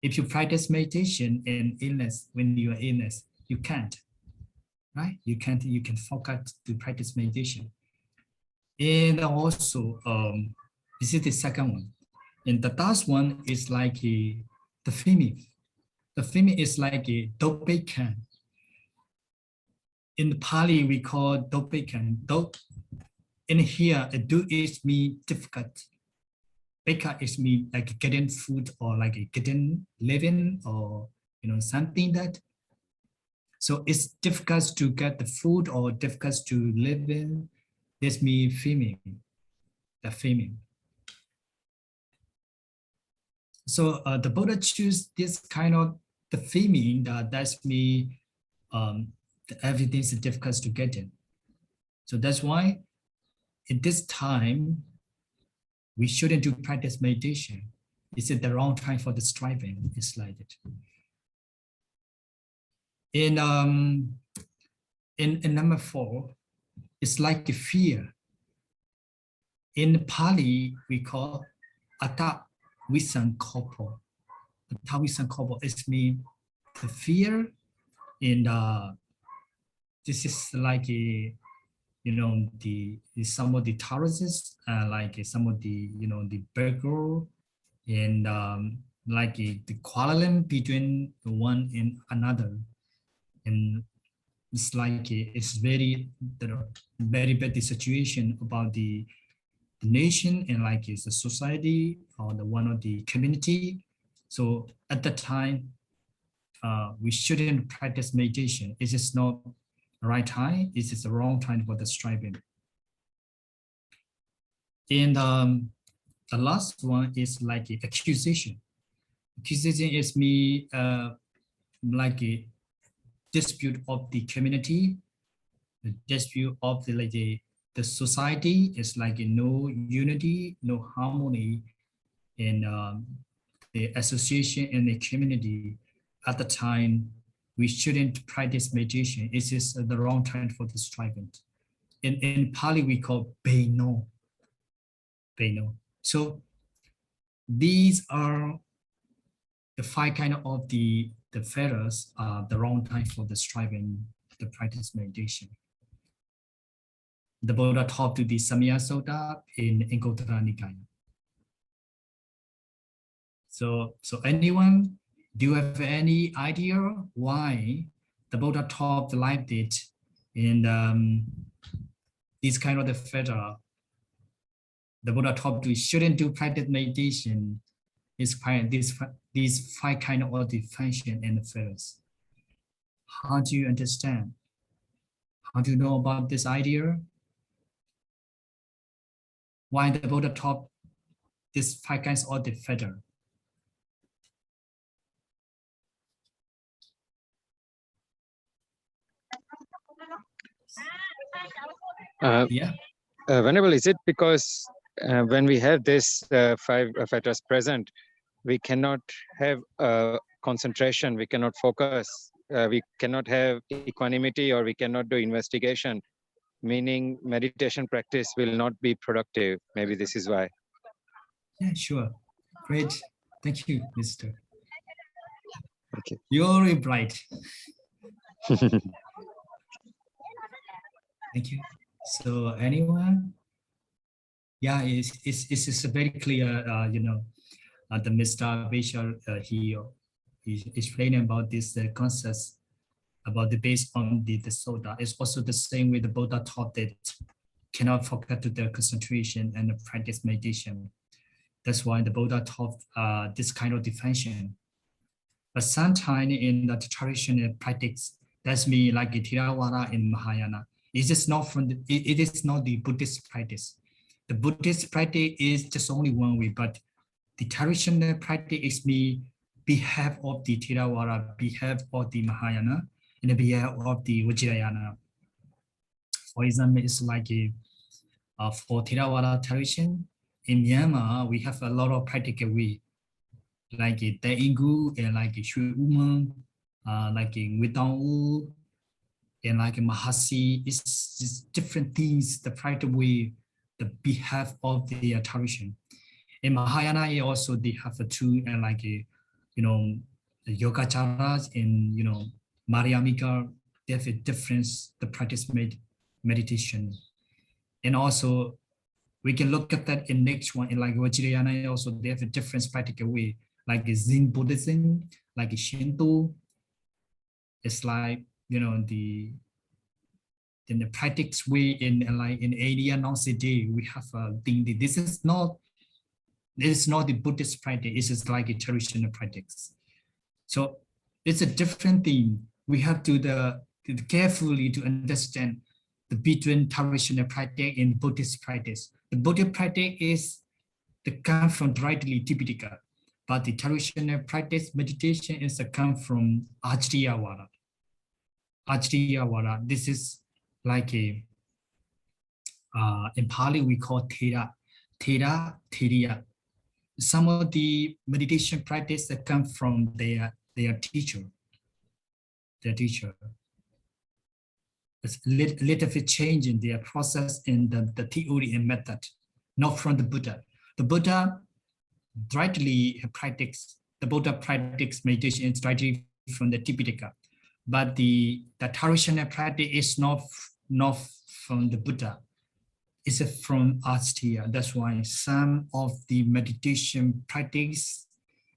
If you practice meditation in illness, when you are illness, you can't, right? You can focus to practice meditation. And also, this is the second one. And the last one is like the feeling. The feeling is like a dopekan. In the Pali, we call dopekan. In here, a do is mean difficult. Beka is mean like getting food or like getting living or something that. So it's difficult to get the food or difficult to live in. This means feeling, the feeling. So the Buddha choose this kind of the feeling that's me. Everything is difficult to get in. So that's why at this time, we shouldn't do practice meditation. Is it the wrong time for the striving? It's like it. In number 4, it's like a fear. In Pali, we call Atta Visankopo. Atta Visankopo is mean the fear. And this is like a some of the terrorists, like some of the the burger, and like the quarreling between one and another, and it's like it's very bad situation about the nation and like it's the society or the one of the community. So at that time, we shouldn't practice meditation. It is not the right time. It is the wrong time for the striving. And the last one is like accusation. Accusation is me like a dispute of the community, the dispute of the society. Is like no unity, no harmony in the association and the community. At the time, we shouldn't practice meditation. It is the wrong time for the striving. In Pali, we call Beno. So these are the 5 kind of the fetters, the wrong time for the striving, the practice meditation. The Buddha taught to the Samaya Sutta in Anguttara Nikaya. So anyone, do you have any idea why the Buddha taught the life date in this kind of the fetter? The Buddha taught we shouldn't do practice meditation. These 5 kind of the function and the fetters. How do you understand? How do you know about this idea? Why the Buddha taught these 5 kinds of the fetter? Yeah. Venerable, is it because when we have this 5 fetters present, we cannot have concentration, we cannot focus, we cannot have equanimity, or we cannot do investigation, meaning meditation practice will not be productive. Maybe this is why. Yeah, sure. Great. Thank you, Mr. Okay. You're very bright. Thank you. So anyone? Yeah, it's very clear. The Mr. Bishar, he explaining about this concepts about the based on the soda. It's also the same way the Buddha taught that cannot forget to the concentration and the practice meditation. That's why the Buddha taught this kind of definition. But sometimes in the traditional practice, that's me like Theravada in Mahayana. It is not it is not the Buddhist practice. The Buddhist practice is just only one way, but the traditional practice is me behalf of the Theravada, behalf of the Mahayana, and the behalf of the Vajrayana. For example, it's like for Theravada tradition, in Myanmar, we have a lot of practical way, like Daingu and like Shui Uman, like Witang U, and like Mahasi. It's different things, the practical way, the behalf of the tradition. In Mahayana, also they have a two and like the Yogacaras and Madhyamika, they have a difference, the practice made meditation. And also we can look at that in next one, in like Vajrayana, also they have a different practical way, like Zen Buddhism, like Shinto. It's like the practice way in like in India nowadays we have a thing. This is not the Buddhist practice. It's just like a traditional practice. So it's a different thing. We have to carefully to understand the between traditional practice and Buddhist practice. The Buddhist practice is the come from directly Tipitaka, but the traditional practice meditation is a come from Ajriyavada. Ajriyavada. This is like a in Pali we call Thera, Theriya. Some of the meditation practice that come from their teacher. It's a little bit changing their process in the theory and method, not from the Buddha. The Buddha directly practice, the Buddha practice meditation is directly from the Tipitaka. But the traditional practice is not from the Buddha. It's from Astia. That's why some of the meditation practice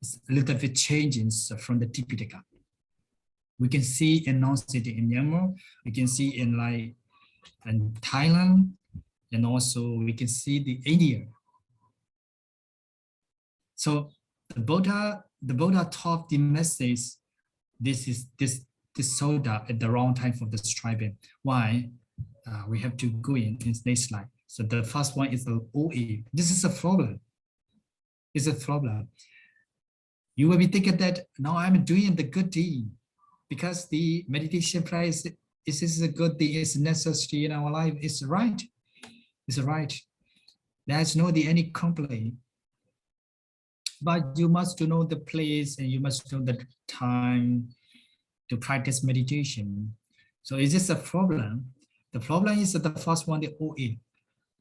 is a little bit changes from the Tipitaka. We can see in non-city in Myanmar, we can see in like in Thailand, and also we can see the India. So the Buddha taught the message. This is this soda at the wrong time for the striving. Why? We have to go in this next slide. So the first one is the OA. This is a problem. It's a problem. You will be thinking that now I'm doing the good deed because the meditation practice is a good thing. It's necessary in our life. It's right. It's right. There's no any complaint. But you must know the place and you must know the time to practice meditation. So is this a problem? The problem is that the first one, the OA.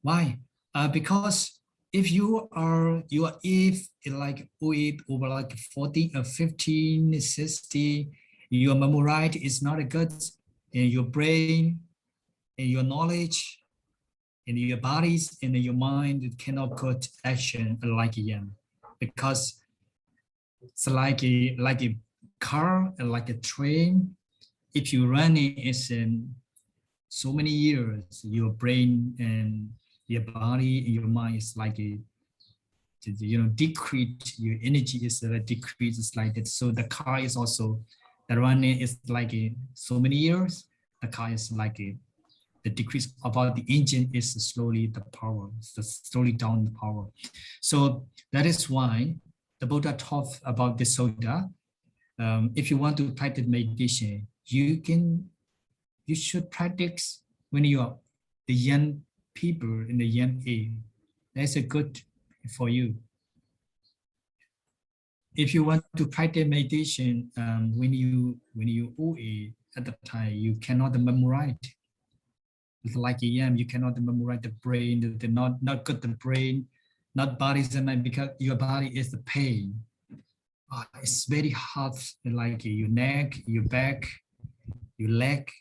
Why? Because if you are if like OA over like 14 or 15, 60, your memory is not good, and your brain and your knowledge and your bodies and your mind cannot put action like yen, because it's like a car and like a train. If you run it in so many years, your brain and your body and your mind is like a decrease, your energy is decreases like that. So the car is also, the running is like so many years, the car is like the decrease about the engine is slowly the power, slowly down the power. So that is why the Buddha taught about the soda. If you want to practice meditation, you should practice when you are the young people in the young age. That's a good for you. If you want to practice meditation, when you OA at the time, you cannot memorize. It's like you cannot memorize the brain. Not good the brain, not bodies and mind, because your body is the pain. It's very hard, like your neck, your back, your leg.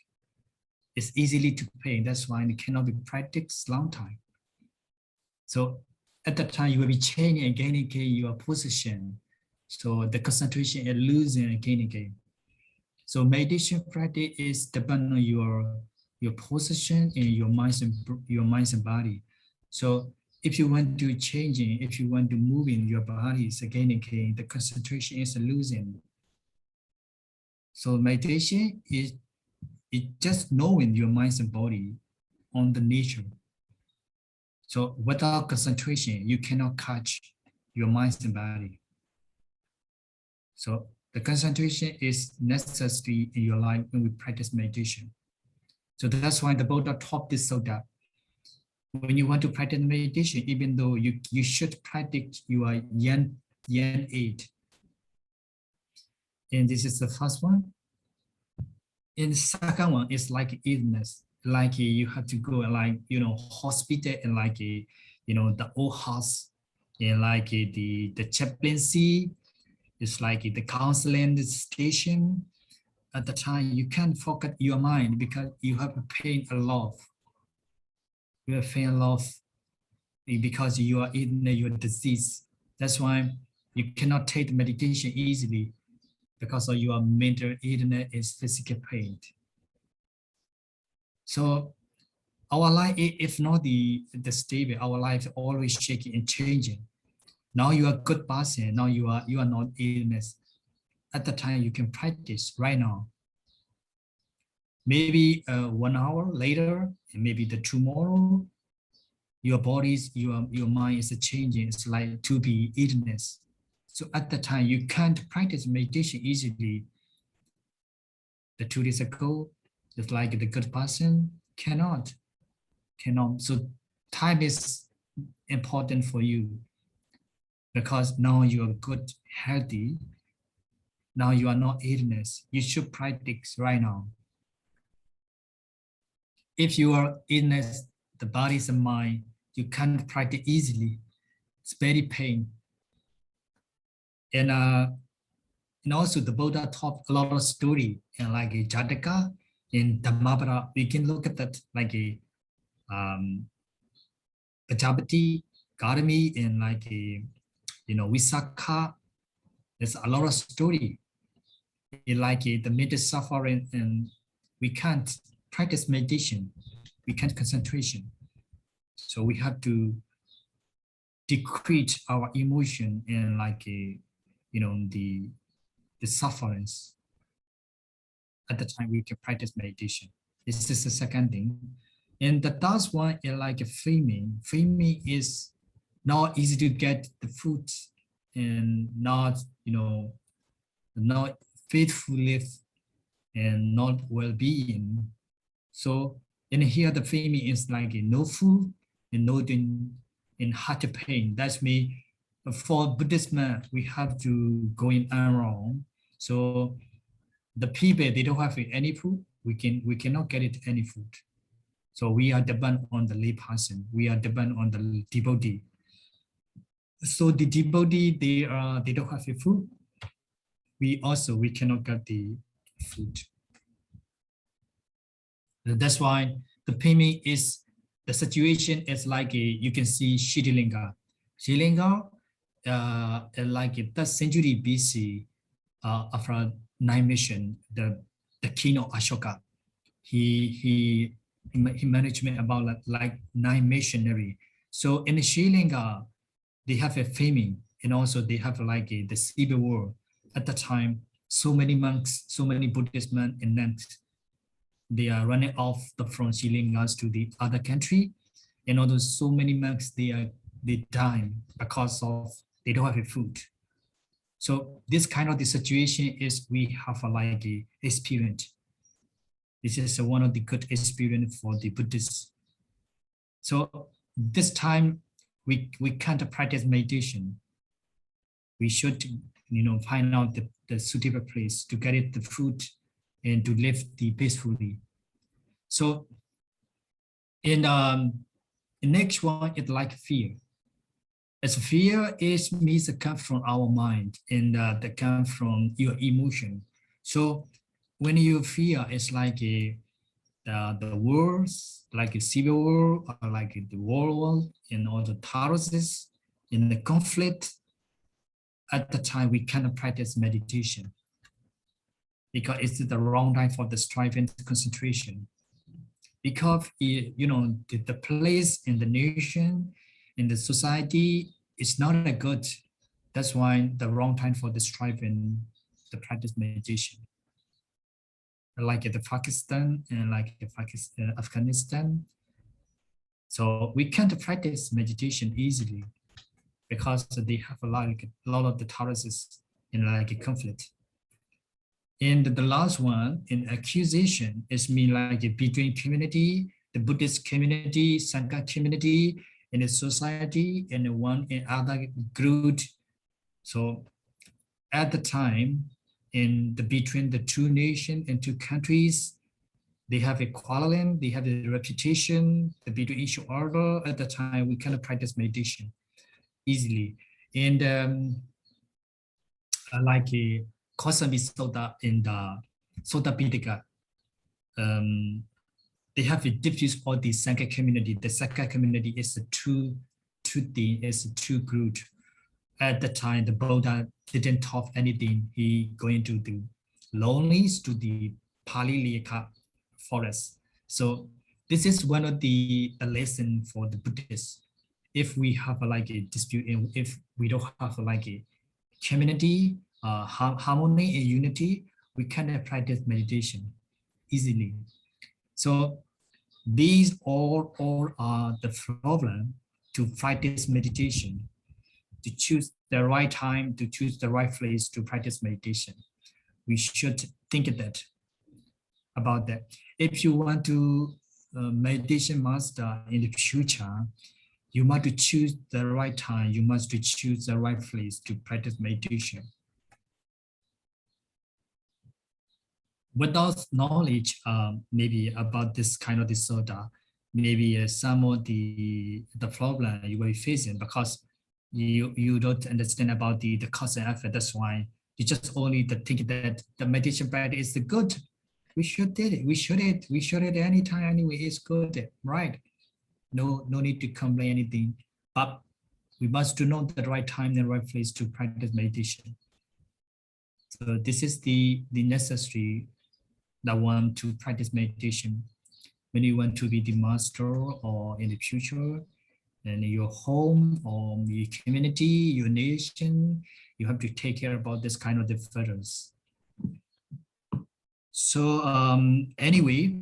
It's easily to pain. That's why it cannot be practiced long time. So at that time, you will be changing again and again your position. So the concentration is losing again and again. So meditation practice is depend on your position and your minds and body. So if you want to change it, if you want to move in your bodies again and again, the concentration is losing. So meditation is just knowing your minds and body on the nature. So without concentration, you cannot catch your minds and body. So the concentration is necessary in your life when we practice meditation. So that's why the Buddha taught this so that when you want to practice meditation, even though you should practice your yen 8. And this is the first one. And the second one is like illness, like you have to go like, hospital and like, the old house and like the chaplaincy. It's like the counseling station. At the time, you can't focus your mind because you have pain a lot. You have pain a lot because you are in your disease. That's why you cannot take the medication easily because of your mental illness is physical pain. So our life, if not the stable, our life is always shaking and changing. Now you are a good person. Now you are not illness. At the time you can practice right now. Maybe 1 hour later, and maybe the tomorrow, your body's, your mind is changing. It's like to be illness. So at the time you can't practice meditation easily. The 2 days ago, just like the good person cannot. So time is important for you because now you are good, healthy. Now you are not illness. You should practice right now. If you are illness, the body and mind, you can't practice easily. It's very pain. And also the Buddha taught a lot of story and like a Jataka in Dhammapara. We can look at that like a Pajapati, Karami, and like a Visakha. There's a lot of story. Like the mental suffering, and we can't practice meditation. We can't concentration. So we have to decrease our emotion and like the sufferings. At the time we can practice meditation. This is the second thing. And the third one is like a framing. Framing is not easy to get the food and not faithfully and not well-being. So in here the framing is like no food and no in heart pain. That's mean for Buddhism we have to go in around. So the people, they don't have any food. We cannot get it any food. So we are dependent on the lay person. We are dependent on the devotee. So the devotee, they don't have the food. We cannot get the food. That's why the payment is, the situation is like you can see Shrilinga. Shrilinga, like the 3rd century BC, after 9 mission, the king of Ashoka, he managed about like 9 missionary. So in Shrilinga, they have a famine, and also they have like the civil war. At the time, so many monks, so many Buddhist men and nuns, they are running off from Shrilingas to the other country, and although so many monks they die because of they don't have food. So this kind of the situation is we have like a experience. This is one of the good experience for the Buddhists. So this time we can't practice meditation. We should find out the suitable place to get it the food and to live the peacefully. So in the next one is like fear. As fear is means that comes from our mind and that comes from your emotion. So when you fear, it's like the the wars, like a civil war or like the world war and all the terrorists in the conflict, at the time we cannot practice meditation because it's the wrong time for the strive and concentration. Because the place in the nation, in the society is not a good. That's why the wrong time for the strive and the practice meditation. Like the Pakistan and like the Pakistan, Afghanistan. So we can't practice meditation easily because they have a lot of the terrorists in like a conflict. And the last one in accusation is mean like between community, the Buddhist community, Sangha community, in the society, and one and other group. So at the time, in the between the two nations and two countries, they have equality, they have the reputation, the between each other. At the time, we cannot practice meditation easily. And like a Kosambi Sota in the Sota Pitaka, they have a diffuse all the Sangha community. The Sangha community is a two group. At the time, the Buddha didn't talk anything. He going to the lonelies to the Palilika forest. So this is one of the lesson for the Buddhists. If we have like a dispute, and if we don't have like a community, harmony and unity, we cannot practice meditation easily. So these all are the problem to practice meditation, to choose the right time, to choose the right place to practice meditation. We should think about that. If you want to meditation master in the future, you must to choose the right time. You must to choose the right place to practice meditation. Without knowledge, maybe about this kind of disorder, maybe some of the problem you will be facing because you don't understand about the cause and effect. That's why you just only think that the meditation practice is good. We should do it. We should it anytime anyway. It's good, right? No need to complain anything. But we must know the right time and the right place to practice meditation. So this is the necessary that want to practice meditation. When you want to be the master or in the future, and your home or your community, your nation, you have to take care about this kind of difference. So anyway,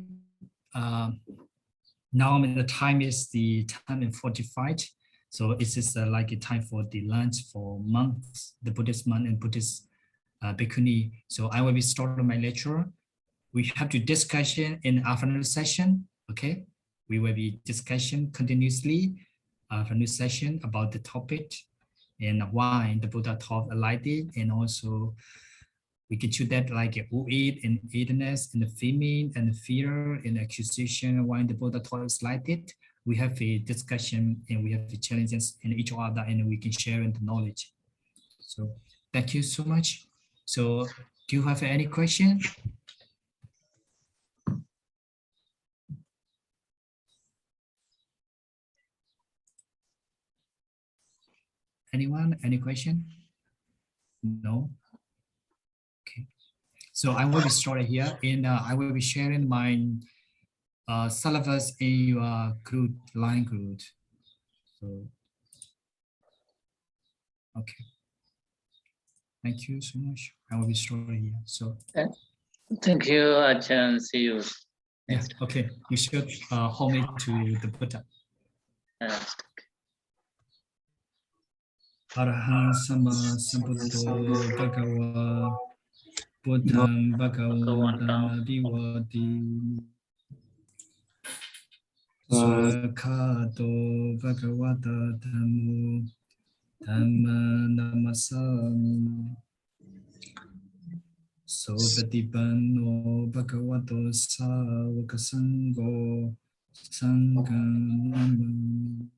now the time is the time in 45. So it is like a time for the lunch for monks, the Buddhist monk and Buddhist bhikkhuni. So I will be starting my lecture. We have to discussion in afternoon session. Okay, we will be discussion continuously afternoon session about the topic and why the Buddha taught like it, and also we can choose that like O8 and idleness and the feeling and the fear and accusation, why the Buddha taught us like it. We have a discussion and we have the challenges in each other and we can share the knowledge. So thank you so much. So do you have any question? Anyone, any question? No? Okay. So I will be starting here and I will be sharing my syllabus in your group, line group. So, okay. Thank you so much. I will be starting here. So. Thank you, Ajahn. See you. Yeah, okay. You should hold me to the Buddha. Arahant Sama Sambuddho Bhagava Buddham Bhagavantam Abhivati Swakato Bhagavata Dhammo Dhamma Namasami Sopatipanno Bhagavato Savaka Sangho Sangam Namam.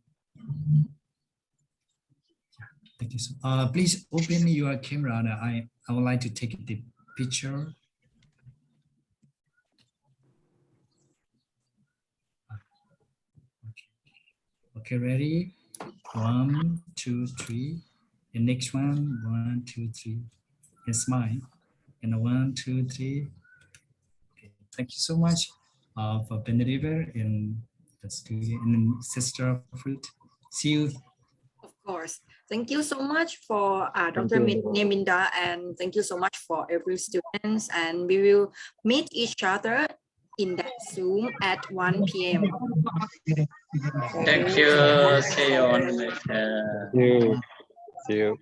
Thank you. So, please open your camera. I would like to take the picture. Okay, ready? 1, 2, 3. And next one, 1, 2, 3. And smile. And 1, 2, 3. Okay. Thank you so much for Benediver in the studio and Sister Fruit. See you. Of course. Thank you so much for Thank Dr. you. Neminda, and thank you so much for every students. And we will meet each other in that Zoom at 1 p.m. Thank you. See you on the See you. See you.